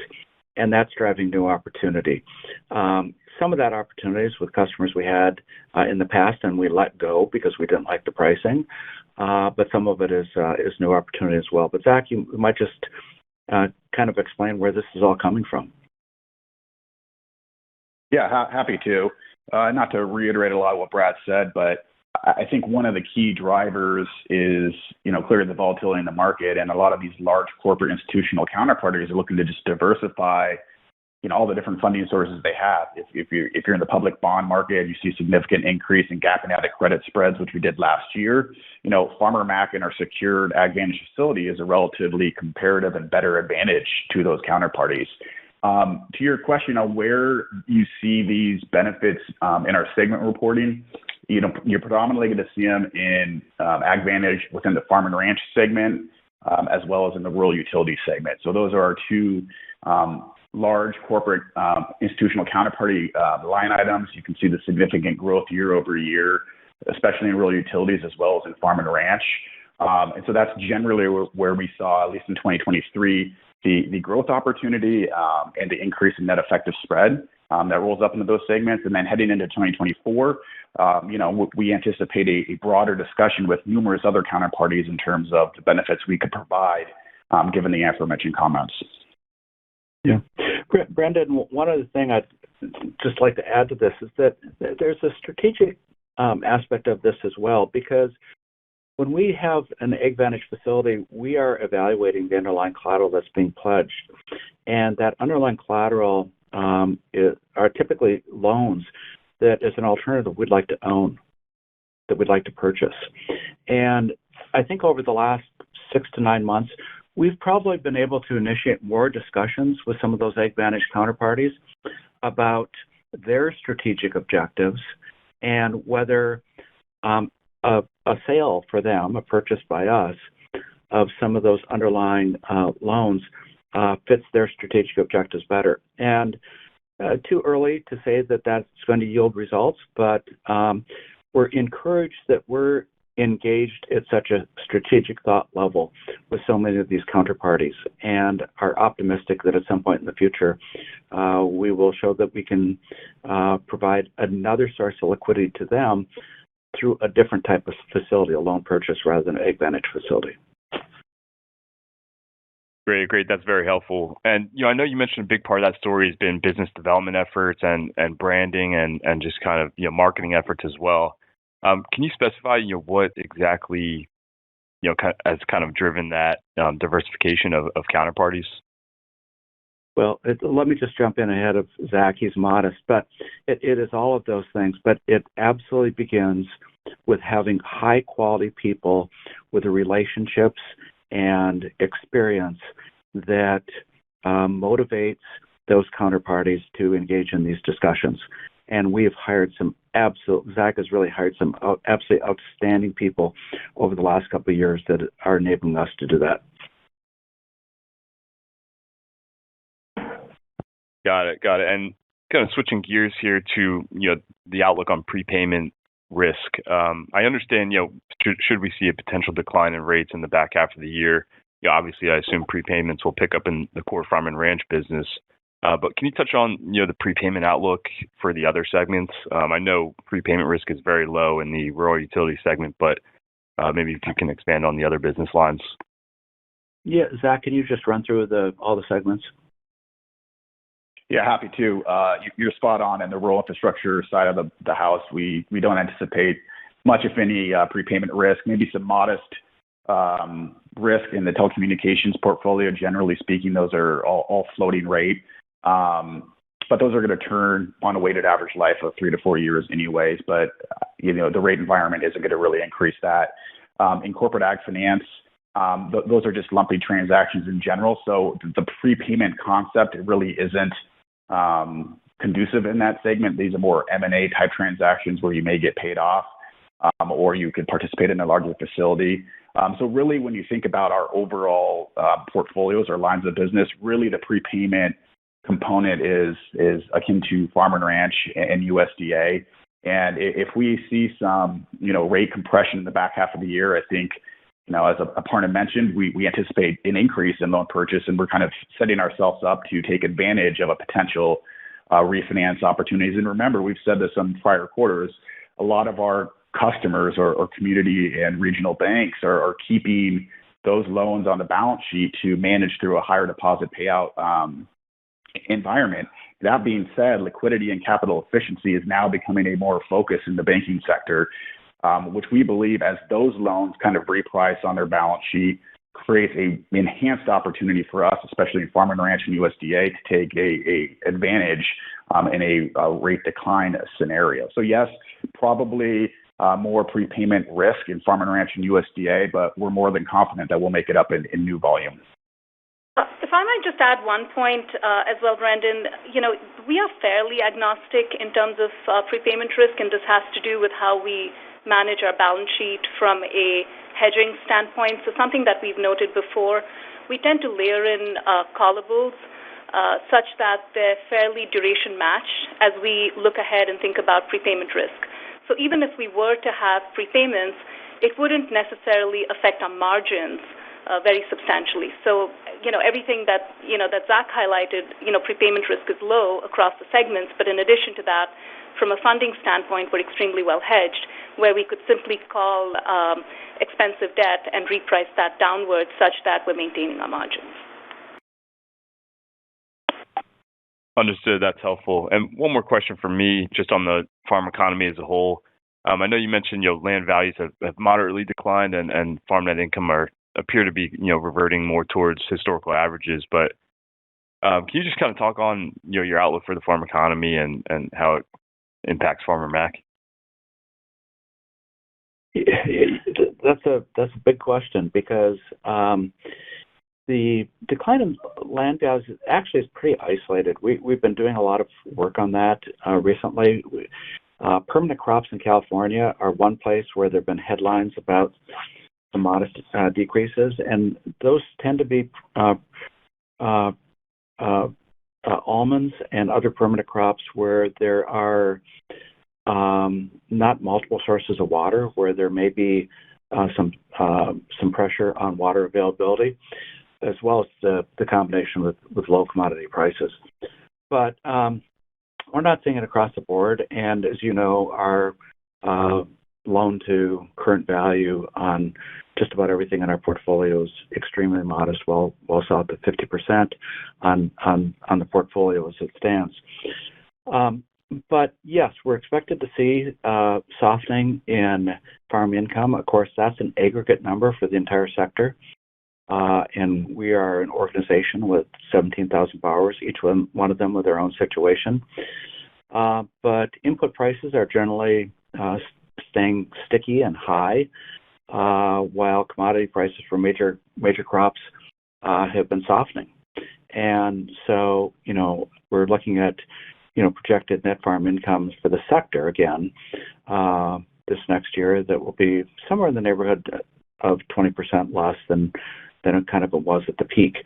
And that's driving new opportunity. Some of that opportunity is with customers we had in the past and we let go because we didn't like the pricing. But some of it is new opportunity as well. But Zach, you might just kind of explain where this is all coming from. Yeah, happy to. Not to reiterate a lot of what Brad said, but I think one of the key drivers is, clearly the volatility in the market, and a lot of these large corporate institutional counterparties are looking to just diversify, all the different funding sources they have. If you're in the public bond market, you see significant increase in gap and added credit spreads, which we did last year. Farmermac and our secured AgVantage facility is a relatively comparative and better advantage to those counterparties. To your question on where you see these benefits in our segment reporting, you're predominantly going to see them in AgVantage within the Farm and Ranch segment, as well as in the Rural Utility segment. So those are our two large corporate institutional counterparty line items. You can see the significant growth year over year, especially in rural utilities as well as in farm and ranch. And so that's generally where we saw, at least in 2023, the growth opportunity and the increase in net effective spread that rolls up into those segments. And then heading into 2024, we anticipate a broader discussion with numerous other counterparties in terms of the benefits we could provide, given the aforementioned comments. Yeah. Brendan, one other thing I'd just like to add to this is that there's a strategic aspect of this as well, because when we have an AgVantage facility, we are evaluating the underlying collateral that's being pledged. And that underlying collateral are typically loans that, as an alternative, we'd like to own, that we'd like to purchase. And I think over the last 6 to 9 months, we've probably been able to initiate more discussions with some of those AgVantage counterparties about their strategic objectives and whether a sale for them, a purchase by us, of some of those underlying loans fits their strategic objectives better. And too early to say that that's going to yield results, but we're encouraged that we're engaged at such a strategic thought level with so many of these counterparties, and are optimistic that at some point in the future we will show that we can provide another source of liquidity to them through a different type of facility, a loan purchase rather than an AgVantage facility. Great. That's very helpful. And, I know you mentioned a big part of that story has been business development efforts and branding and just kind of, marketing efforts as well. Can you specify, what exactly, has kind of driven that diversification of counterparties? Well, let me just jump in ahead of Zach. He's modest, but it is all of those things. But it absolutely begins with having high-quality people with the relationships and experience that motivates those counterparties to engage in these discussions. And we have hired Zach has really hired some absolutely outstanding people over the last couple of years that are enabling us to do that. Got it. And kind of switching gears here to, the outlook on prepayment risk. I understand, should we see a potential decline in rates in the back half of the year, obviously I assume prepayments will pick up in the core farm and ranch business. But can you touch on, the prepayment outlook for the other segments? I know prepayment risk is very low in the rural utility segment, but maybe if you can expand on the other business lines. Yeah, Zach, can you just run through all the segments? Yeah, happy to. You're spot on. In the rural infrastructure side of the house, we don't anticipate much, if any, prepayment risk. Maybe some modest risk in the telecommunications portfolio. Generally speaking, those are all floating rate. But those are going to turn on a weighted average life of 3 to 4 years anyways. But, the rate environment isn't going to really increase that. In corporate AgFinance, those are just lumpy transactions in general. So the prepayment concept, it really isn't conducive in that segment. These are more M&A type transactions where you may get paid off, or you could participate in a larger facility. So really, when you think about our overall portfolios or lines of business, really the prepayment component is akin to farm and ranch and USDA. And if we see some, rate compression in the back half of the year, I think, as Aparna mentioned, we anticipate an increase in loan purchase, and we're kind of setting ourselves up to take advantage of a potential refinance opportunities. And remember, we've said this on prior quarters, a lot of our customers or community and regional banks are keeping those loans on the balance sheet to manage through a higher deposit payout environment. That being said, liquidity and capital efficiency is now becoming a more focus in the banking sector, which we believe, as those loans kind of reprice on their balance sheet, creates a enhanced opportunity for us, especially in farm and ranch and USDA, to take a advantage in a rate decline scenario. So yes, probably more prepayment risk in farm and ranch and USDA, but we're more than confident that we'll make it up in new volume. If I might just add one point as well, Brendan, we are fairly agnostic in terms of prepayment risk, and this has to do with how we manage our balance sheet from a hedging standpoint. So something that we've noted before, we tend to layer in callables such that they're fairly duration matched as we look ahead and think about prepayment risk. So even if we were to have prepayments, it wouldn't necessarily affect our margins very substantially. So, everything that Zach highlighted, prepayment risk is low across the segments, but in addition to that, from a funding standpoint, we're extremely well hedged, where we could simply call expensive debt and reprice that downwards such that we're maintaining our margins. Understood. That's helpful. And one more question from me, just on the farm economy as a whole. I know you mentioned land values have moderately declined, and farm net income appear to be reverting more towards historical averages. But can you just kind of talk on your outlook for the farm economy and how it impacts Farmermac? That's a big question because the decline in land values actually is pretty isolated. We've been doing a lot of work on that recently. Permanent crops in California are one place where there have been headlines about some modest decreases, and those tend to be almonds and other permanent crops where there are not multiple sources of water, where there may be some pressure on water availability, as well as the combination with low commodity prices. But we're not seeing it across the board, and as you know, our loan to current value on just about everything in our portfolio is extremely modest, well south of 50% on the portfolio as it stands. But yes, we're expected to see softening in farm income. Of course, that's an aggregate number for the entire sector. And we are an organization with 17,000 borrowers, each one of them with their own situation. But input prices are generally staying sticky and high, while commodity prices for major crops have been softening. And so, we're looking at, projected net farm incomes for the sector again this next year that will be somewhere in the neighborhood of 20% less than it kind of was at the peak.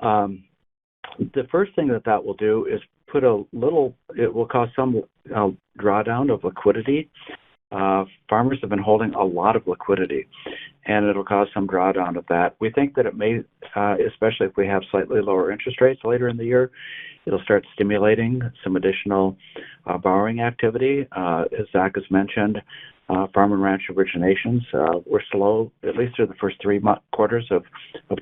The first thing that will do is it will cause some drawdown of liquidity. Farmers have been holding a lot of liquidity, and it'll cause some drawdown of that. We think that it may, especially if we have slightly lower interest rates later in the year, it'll start stimulating some additional borrowing activity. As Zach has mentioned, farm and ranch originations were slow, at least through the first 3 quarters of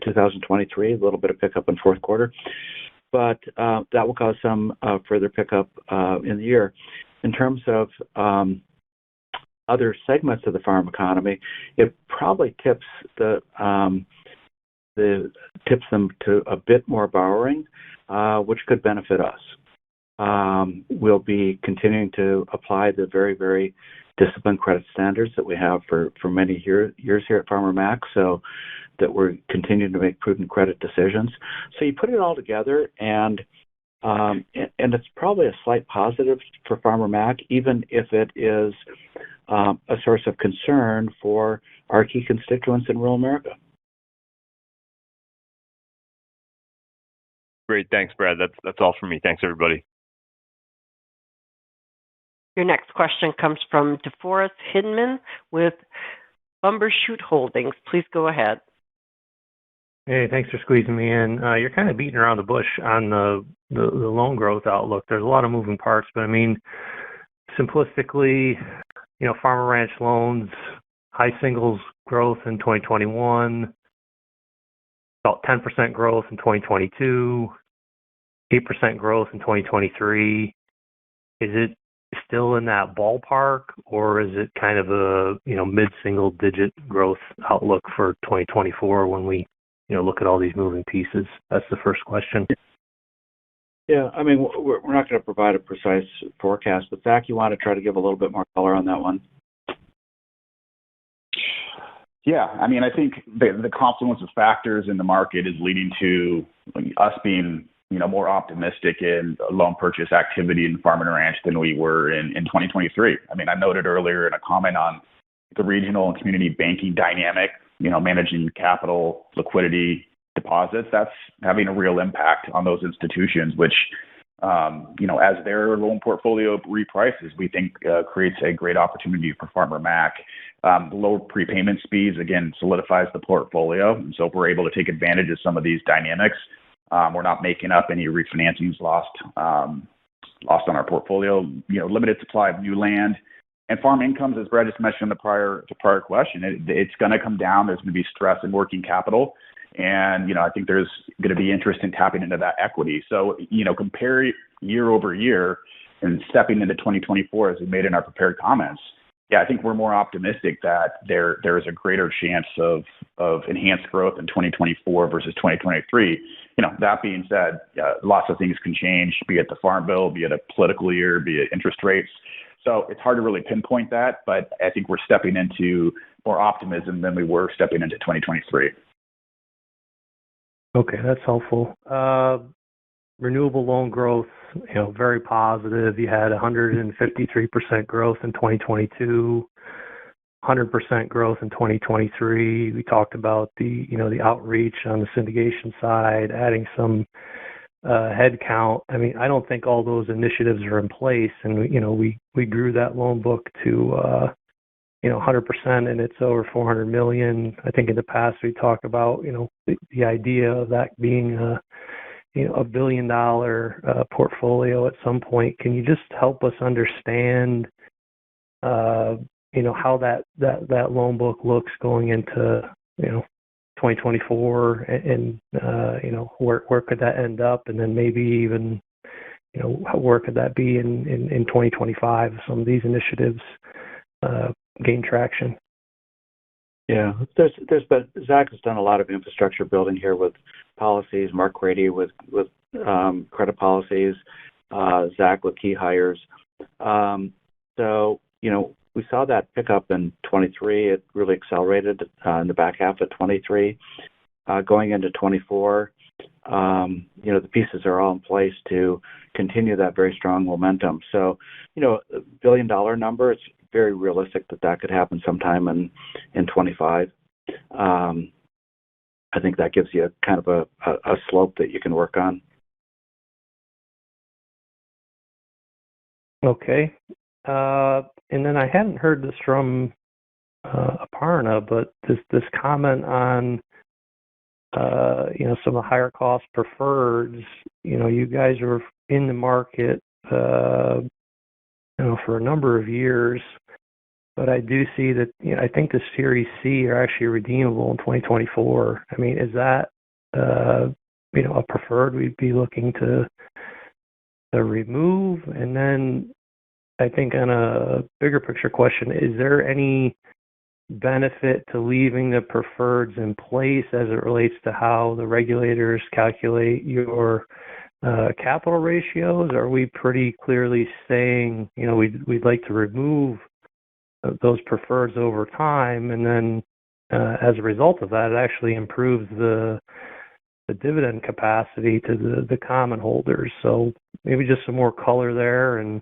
2023, a little bit of pickup in fourth quarter. But that will cause some further pickup in the year. In terms of other segments of the farm economy, it probably tips them to a bit more borrowing, which could benefit us. We'll be continuing to apply the very, very disciplined credit standards that we have for many years here at Farmermac, so that we're continuing to make prudent credit decisions. So you put it all together, and it's probably a slight positive for Farmermac, even if it is a source of concern for our key constituents in rural America. Great. Thanks, Brad. That's all for me. Thanks, everybody. Your next question comes from DeForest Hinman with Bumbershoot Holdings. Please go ahead. Hey, thanks for squeezing me in. You're kind of beating around the bush on the loan growth outlook. There's a lot of moving parts, but I mean, simplistically, farm and ranch loans, high singles growth in 2021, about 10% growth in 2022, 8% growth in 2023. Is it still in that ballpark, or is it kind of a mid-single digit growth outlook for 2024 when we look at all these moving pieces? That's the first question. Yeah, I mean, we're not going to provide a precise forecast, but Zach, you want to try to give a little bit more color on that one? Yeah, I mean, I think the confluence of factors in the market is leading to us being, more optimistic in loan purchase activity in farm and ranch than we were in 2023. I mean, I noted earlier in a comment on the regional and community banking dynamic, managing capital, liquidity, deposits, that's having a real impact on those institutions, which, as their loan portfolio reprices, we think creates a great opportunity for Farmer Mac. The lower prepayment speeds, again, solidifies the portfolio. And so if we're able to take advantage of some of these dynamics, we're not making up any refinancings lost on our portfolio, limited supply of new land. And farm incomes, as Brad just mentioned in the prior question, it's going to come down. There's going to be stress in working capital. And, I think there's going to be interest in tapping into that equity. So, compare year over year and stepping into 2024, as we made in our prepared comments, I think we're more optimistic that there is a greater chance of enhanced growth in 2024 versus 2023. That being said, lots of things can change, be it the Farm Bill, be it a political year, be it interest rates. So it's hard to really pinpoint that, but I think we're stepping into more optimism than we were stepping into 2023. Okay, that's helpful. Renewable loan growth, very positive. You had 153% growth in 2022, 100% growth in 2023. We talked about the outreach on the syndication side, adding some head count. I mean, I don't think all those initiatives are in place, and we grew that loan book to 100%, and it's over $400 million. I think in the past we talked about the idea of that being $1 billion portfolio at some point. Can you just help us understand how that loan book looks going into 2024, and where could that end up, and then maybe even where could that be in 2025 if some of these initiatives gain traction? Yeah, there's been, Zach has done a lot of infrastructure building here with policies, Mark Grady with credit policies, Zach with key hires. So we saw that pick up in 23. It really accelerated in the back half of 23. Going into 24, the pieces are all in place to continue that very strong momentum. So, $1 billion number, it's very realistic that could happen sometime in 25. I think that gives you kind of a slope that you can work on. Okay. And then I hadn't heard this from Aparna, but this comment on some of the higher cost preferreds. You guys are in the market for a number of years, but I do see that I think the Series C are actually redeemable in 2024. I mean, is that a preferred we'd be looking to remove? And then I think on a bigger picture question, is there any benefit to leaving the preferreds in place as it relates to how the regulators calculate your capital ratios? Are we pretty clearly saying, we'd like to remove those preferreds over time, and then as a result of that, it actually improves the dividend capacity to the common holders? So maybe just some more color there, and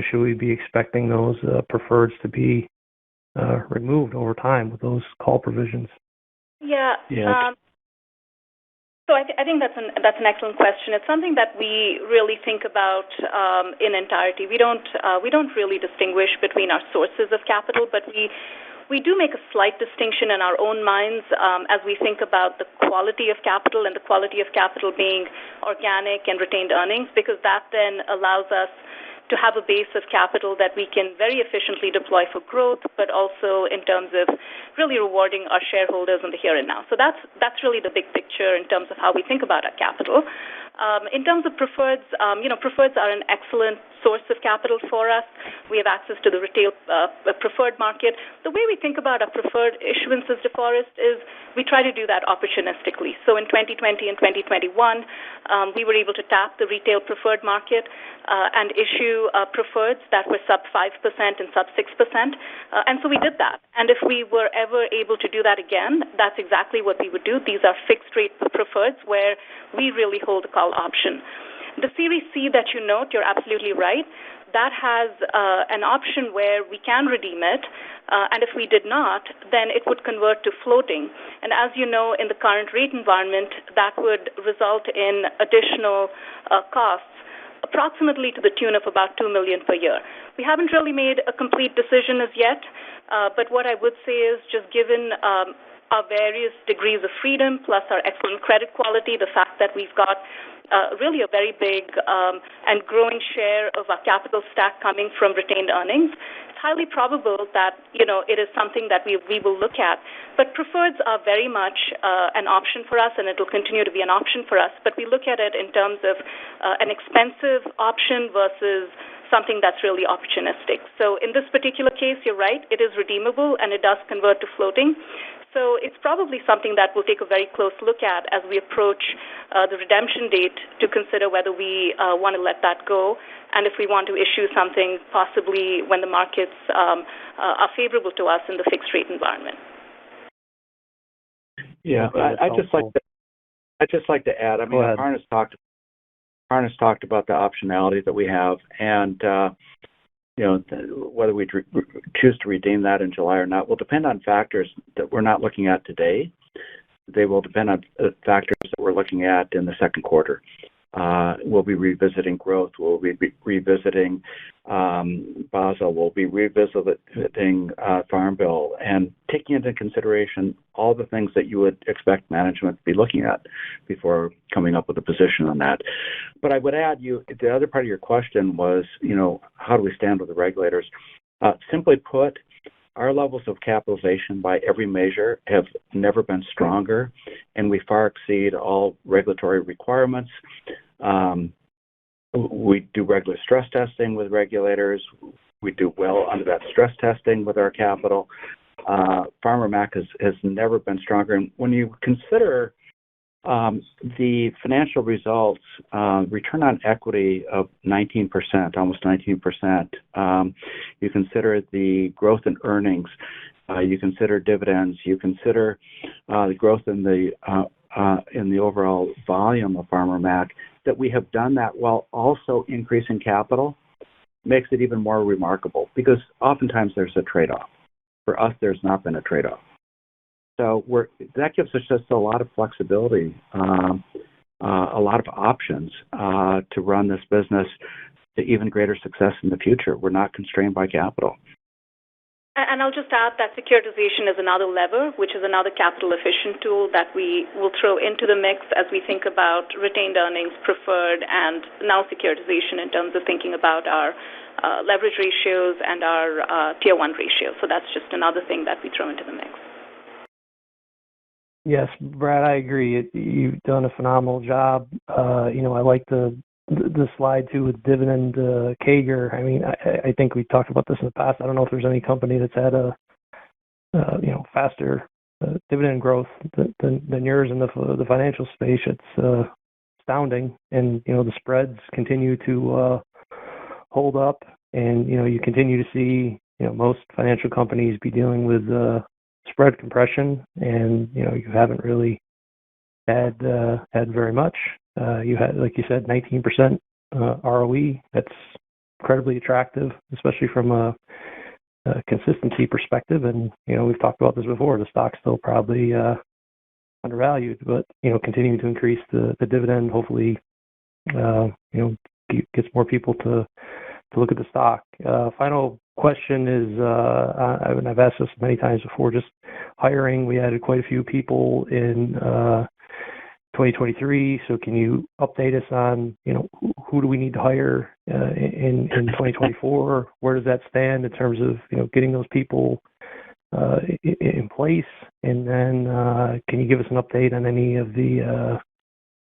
should we be expecting those preferreds to be removed over time with those call provisions? Yeah. So I think that's an excellent question. It's something that we really think about in entirety. We don't really distinguish between our sources of capital, but we do make a slight distinction in our own minds as we think about the quality of capital, and the quality of capital being organic and retained earnings, because that then allows us to have a base of capital that we can very efficiently deploy for growth, but also in terms of really rewarding our shareholders in the here and now. So that's really the big picture in terms of how we think about our capital. In terms of preferreds, preferreds are an excellent source of capital for us. We have access to the retail preferred market. The way we think about our preferred issuances, DeForest, is we try to do that opportunistically. So in 2020 and 2021, we were able to tap the retail preferred market and issue preferreds that were sub 5% and sub 6%. And so we did that. And if we were ever able to do that again, that's exactly what we would do. These are fixed rate preferreds where we really hold the call option. The Series C that you note, you're absolutely right. that has an option where we can redeem it, and if we did not, then it would convert to floating. And as you know, in the current rate environment, that would result in additional costs, approximately to the tune of about $2 million per year. We haven't really made a complete decision as yet, but what I would say is just given our various degrees of freedom, plus our excellent credit quality, the fact that we've got really a very big and growing share of our capital stack coming from retained earnings, it's highly probable that it is something that we will look at. But preferreds are very much an option for us, and it will continue to be an option for us. But we look at it in terms of an expensive option versus something that's really opportunistic. So in this particular case, you're right, it is redeemable and it does convert to floating. So it's probably something that we'll take a very close look at as we approach the redemption date to consider whether we want to let that go, and if we want to issue something possibly when the markets are favorable to us in the fixed rate environment. Yeah, I'd just like to add. I mean, Harness talked about the optionality that we have, and whether we choose to redeem that in July or not will depend on factors that we're not looking at today. They will depend on factors that we're looking at in the second quarter. We'll be revisiting growth. We'll be revisiting Basel. We'll be revisiting Farm Bill, and taking into consideration all the things that you would expect management to be looking at before coming up with a position on that. But I would add, the other part of your question was, how do we stand with the regulators? Simply put, our levels of capitalization by every measure have never been stronger, and we far exceed all regulatory requirements. We do regular stress testing with regulators. We do well under that stress testing with our capital. Farmermac has never been stronger. And when you consider the financial results, return on equity of 19%, almost 19%, you consider the growth in earnings, you consider dividends, you consider the growth in the overall volume of Farmermac, that we have done that while also increasing capital, makes it even more remarkable, because oftentimes there's a trade-off. For us, there's not been a trade-off. So that gives us just a lot of flexibility, a lot of options to run this business to even greater success in the future. We're not constrained by capital. And I'll just add that securitization is another lever, which is another capital-efficient tool that we will throw into the mix as we think about retained earnings, preferred, and now securitization in terms of thinking about our leverage ratios and our Tier 1 ratio. So that's just another thing that we throw into the mix. Yes, Brad, I agree. You've done a phenomenal job. I like the slide too with dividend CAGR. I mean, I think we talked about this in the past. I don't know if there's any company that's had a faster dividend growth than yours in the financial space. It's astounding, and the spreads continue to hold up, and you continue to see most financial companies be dealing with spread compression, and you haven't really had very much. You had, like you said, 19% ROE. That's incredibly attractive, especially from a consistency perspective. And we've talked about this before. The stock's still probably undervalued, but continuing to increase the dividend, hopefully, gets more people to look at the stock. Final question is, I've asked this many times before, just hiring. We added quite a few people in 2023. So can you update us on, who do we need to hire in 2024? Where does that stand in terms of, getting those people in place? And then can you give us an update on any of the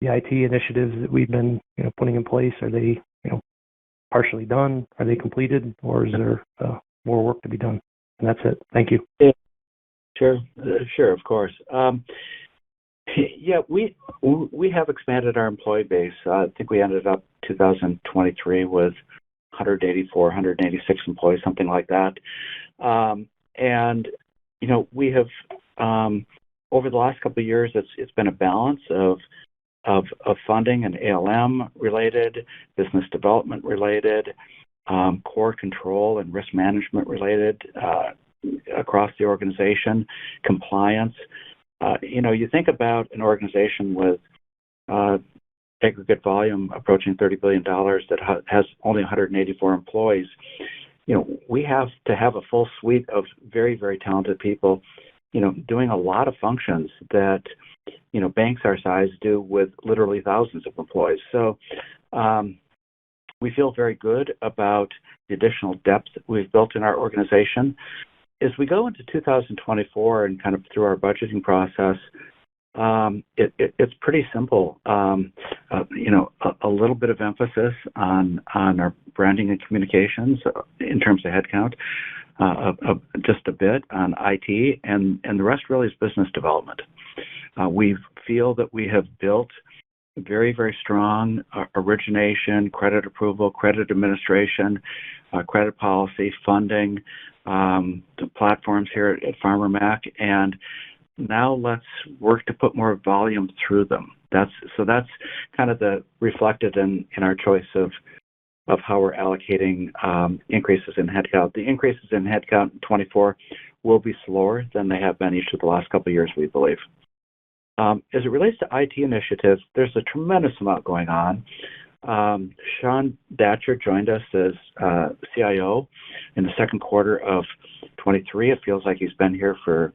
IT initiatives that we've been, putting in place? Are they, partially done? Are they completed? Or is there more work to be done? And that's it. Thank you. Yeah, sure, of course. Yeah, we have expanded our employee base. I think we ended up 2023 with 184, 186 employees, something like that. And we have over the last couple of years, it's been a balance of funding and ALM related, business development related, core control and risk management related across the organization, compliance. You think about an organization with aggregate volume approaching $30 billion that has only 184 employees. We have to have a full suite of very, very talented people, doing a lot of functions that, banks our size do with literally thousands of employees. So we feel very good about the additional depth we've built in our organization. As we go into 2024 and kind of through our budgeting process, it's pretty simple. A little bit of emphasis on our branding and communications in terms of headcount, just a bit on IT, and the rest really is business development. We feel that we have built very, very strong origination, credit approval, credit administration, credit policy, funding, the platforms here at Farmermac, and now let's work to put more volume through them. That's kind of reflected in our choice of how we're allocating increases in headcount. The increases in headcount in 24 will be slower than they have been each of the last couple of years, we believe. As it relates to IT initiatives, there's a tremendous amount going on. Sean Datcher joined us as CIO in the second quarter of 23. It feels like he's been here for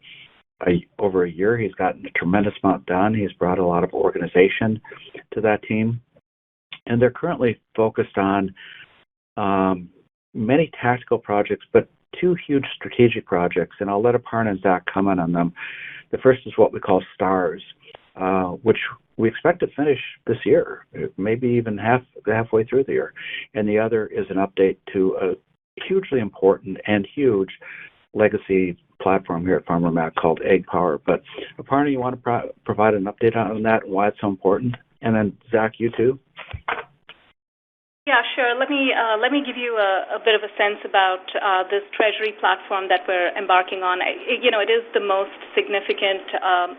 over a year. He's gotten a tremendous amount done. He's brought a lot of organization to that team. And they're currently focused on many tactical projects, but two huge strategic projects. And I'll let Aparna and Zach comment on them. The first is what we call STARS, which we expect to finish this year, maybe even halfway through the year. And the other is an update to a hugely important and huge legacy platform here at Farmermac called AgPower. But Aparna, you want to provide an update on that and why it's so important? And then Zach, you too. Yeah, sure. Let me give you a bit of a sense about this treasury platform that we're embarking on. It is the most significant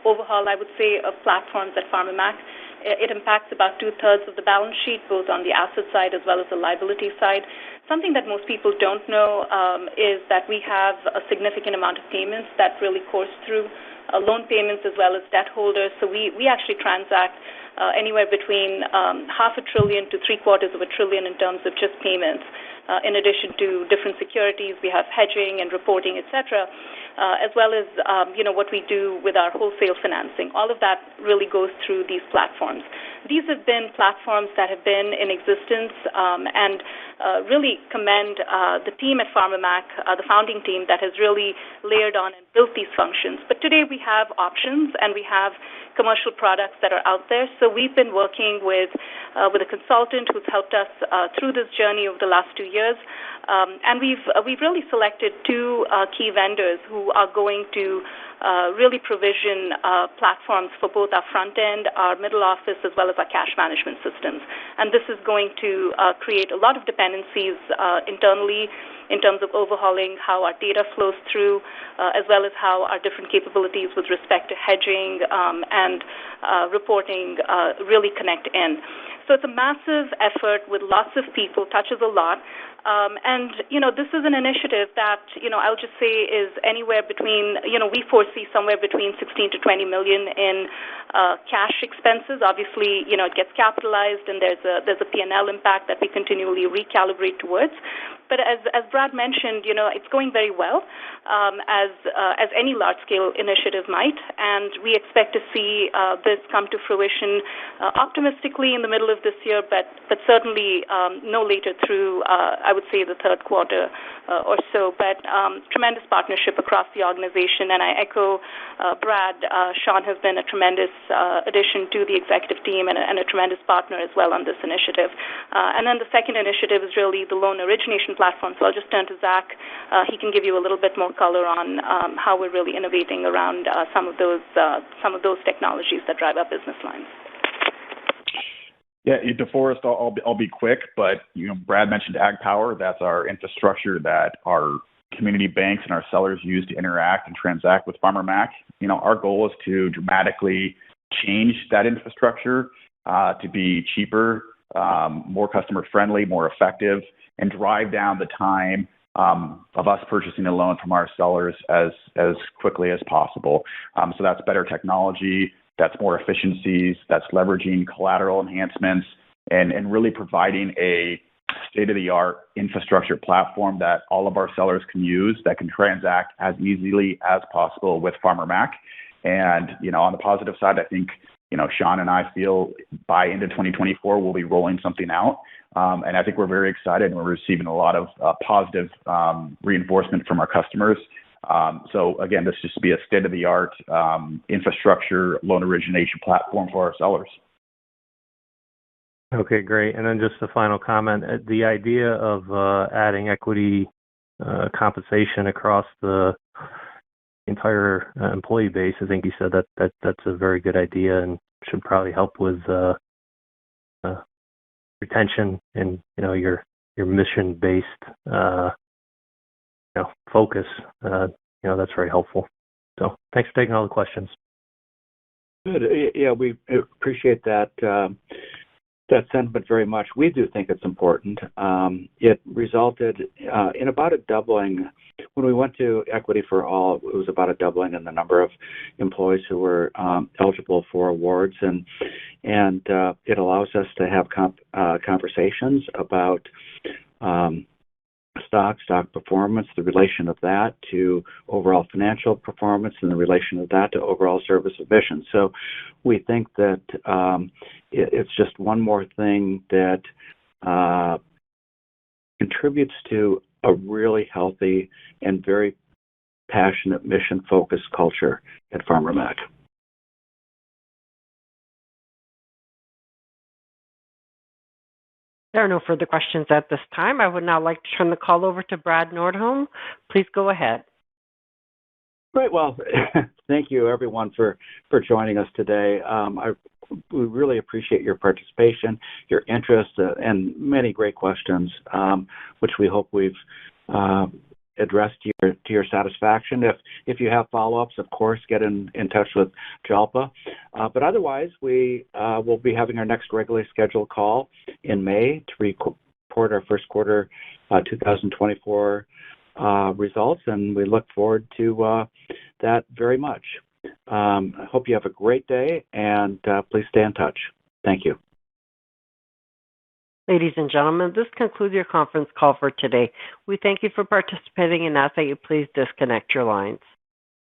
overhaul, I would say, of platforms at Farmermac. It impacts about 2/3 of the balance sheet, both on the asset side as well as the liability side. Something that most people don't know is that we have a significant amount of payments that really course through loan payments as well as debt holders. So we actually transact anywhere between $500 billion to $750 billion in terms of just payments. In addition to different securities, we have hedging and reporting, et cetera, as well as what we do with our wholesale financing. All of that really goes through these platforms. These have been platforms that have been in existence and really commend the team at Farmermac, the founding team that has really layered on and built these functions. But today we have options and we have commercial products that are out there. So we've been working with a consultant who's helped us through this journey over the last 2 years. And we've really selected two key vendors who are going to really provision platforms for both our front end, our middle office, as well as our cash management systems. And this is going to create a lot of dependencies internally in terms of overhauling how our data flows through, as well as how our different capabilities with respect to hedging and reporting really connect in. So it's a massive effort with lots of people, touches a lot. And this is an initiative that, I'll just say is anywhere between, we foresee somewhere between $16 to $20 million in cash expenses. Obviously, it gets capitalized and there's a P&L impact that we continually recalibrate towards. But as Brad mentioned, it's going very well, as any large-scale initiative might, and we expect to see this come to fruition optimistically in the middle of this year, but certainly no later through, I would say, the third quarter or so. But tremendous partnership across the organization, and I echo Brad. Sean has been a tremendous addition to the executive team and a tremendous partner as well on this initiative. And then the second initiative is really the loan origination platform. So I'll just turn to Zach. He can give you a little bit more color on how we're really innovating around some of those technologies that drive our business lines. Yeah, DeForest, I'll be quick, but Brad mentioned AgPower. That's our infrastructure that our community banks and our sellers use to interact and transact with Farmermac. Our goal is to dramatically change that infrastructure to be cheaper, more customer friendly, more effective, and drive down the time of us purchasing a loan from our sellers as quickly as possible. So that's better technology, that's more efficiencies, that's leveraging collateral enhancements, and really providing a state-of-the-art infrastructure platform that all of our sellers can use that can transact as easily as possible with Farmermac. And, on the positive side, I think, Sean and I feel by into 2024, we'll be rolling something out. And I think we're very excited, and we're receiving a lot of positive reinforcement from our customers. So again, this just be a state-of-the-art infrastructure loan origination platform for our sellers. Okay, great. And then just a final comment. The idea of adding equity compensation across the entire employee base, I think you said that's a very good idea and should probably help with retention and, your mission-based, focus. That's very helpful. So thanks for taking all the questions. Good. Yeah, we appreciate that sentiment very much. We do think it's important. It resulted in about a doubling. When we went to Equity for All, it was about a doubling in the number of employees who were eligible for awards, and it allows us to have conversations about stock performance, the relation of that to overall financial performance, and the relation of that to overall service of mission. So we think that it's just one more thing that contributes to a really healthy and very passionate, mission-focused culture at Farmermac. There are no further questions at this time. I would now like to turn the call over to Brad Nordholm. Please go ahead. Great. Well, thank you, everyone, for joining us today. We really appreciate your participation, your interest, and many great questions, which we hope we've addressed to your satisfaction. If you have follow-ups, of course, get in touch with Jalpa. But otherwise, we will be having our next regularly scheduled call in May to report our first quarter 2024 results, and we look forward to that very much. I hope you have a great day, and please stay in touch. Thank you. Ladies and gentlemen, this concludes your conference call for today. We thank you for participating and ask that you please disconnect your lines.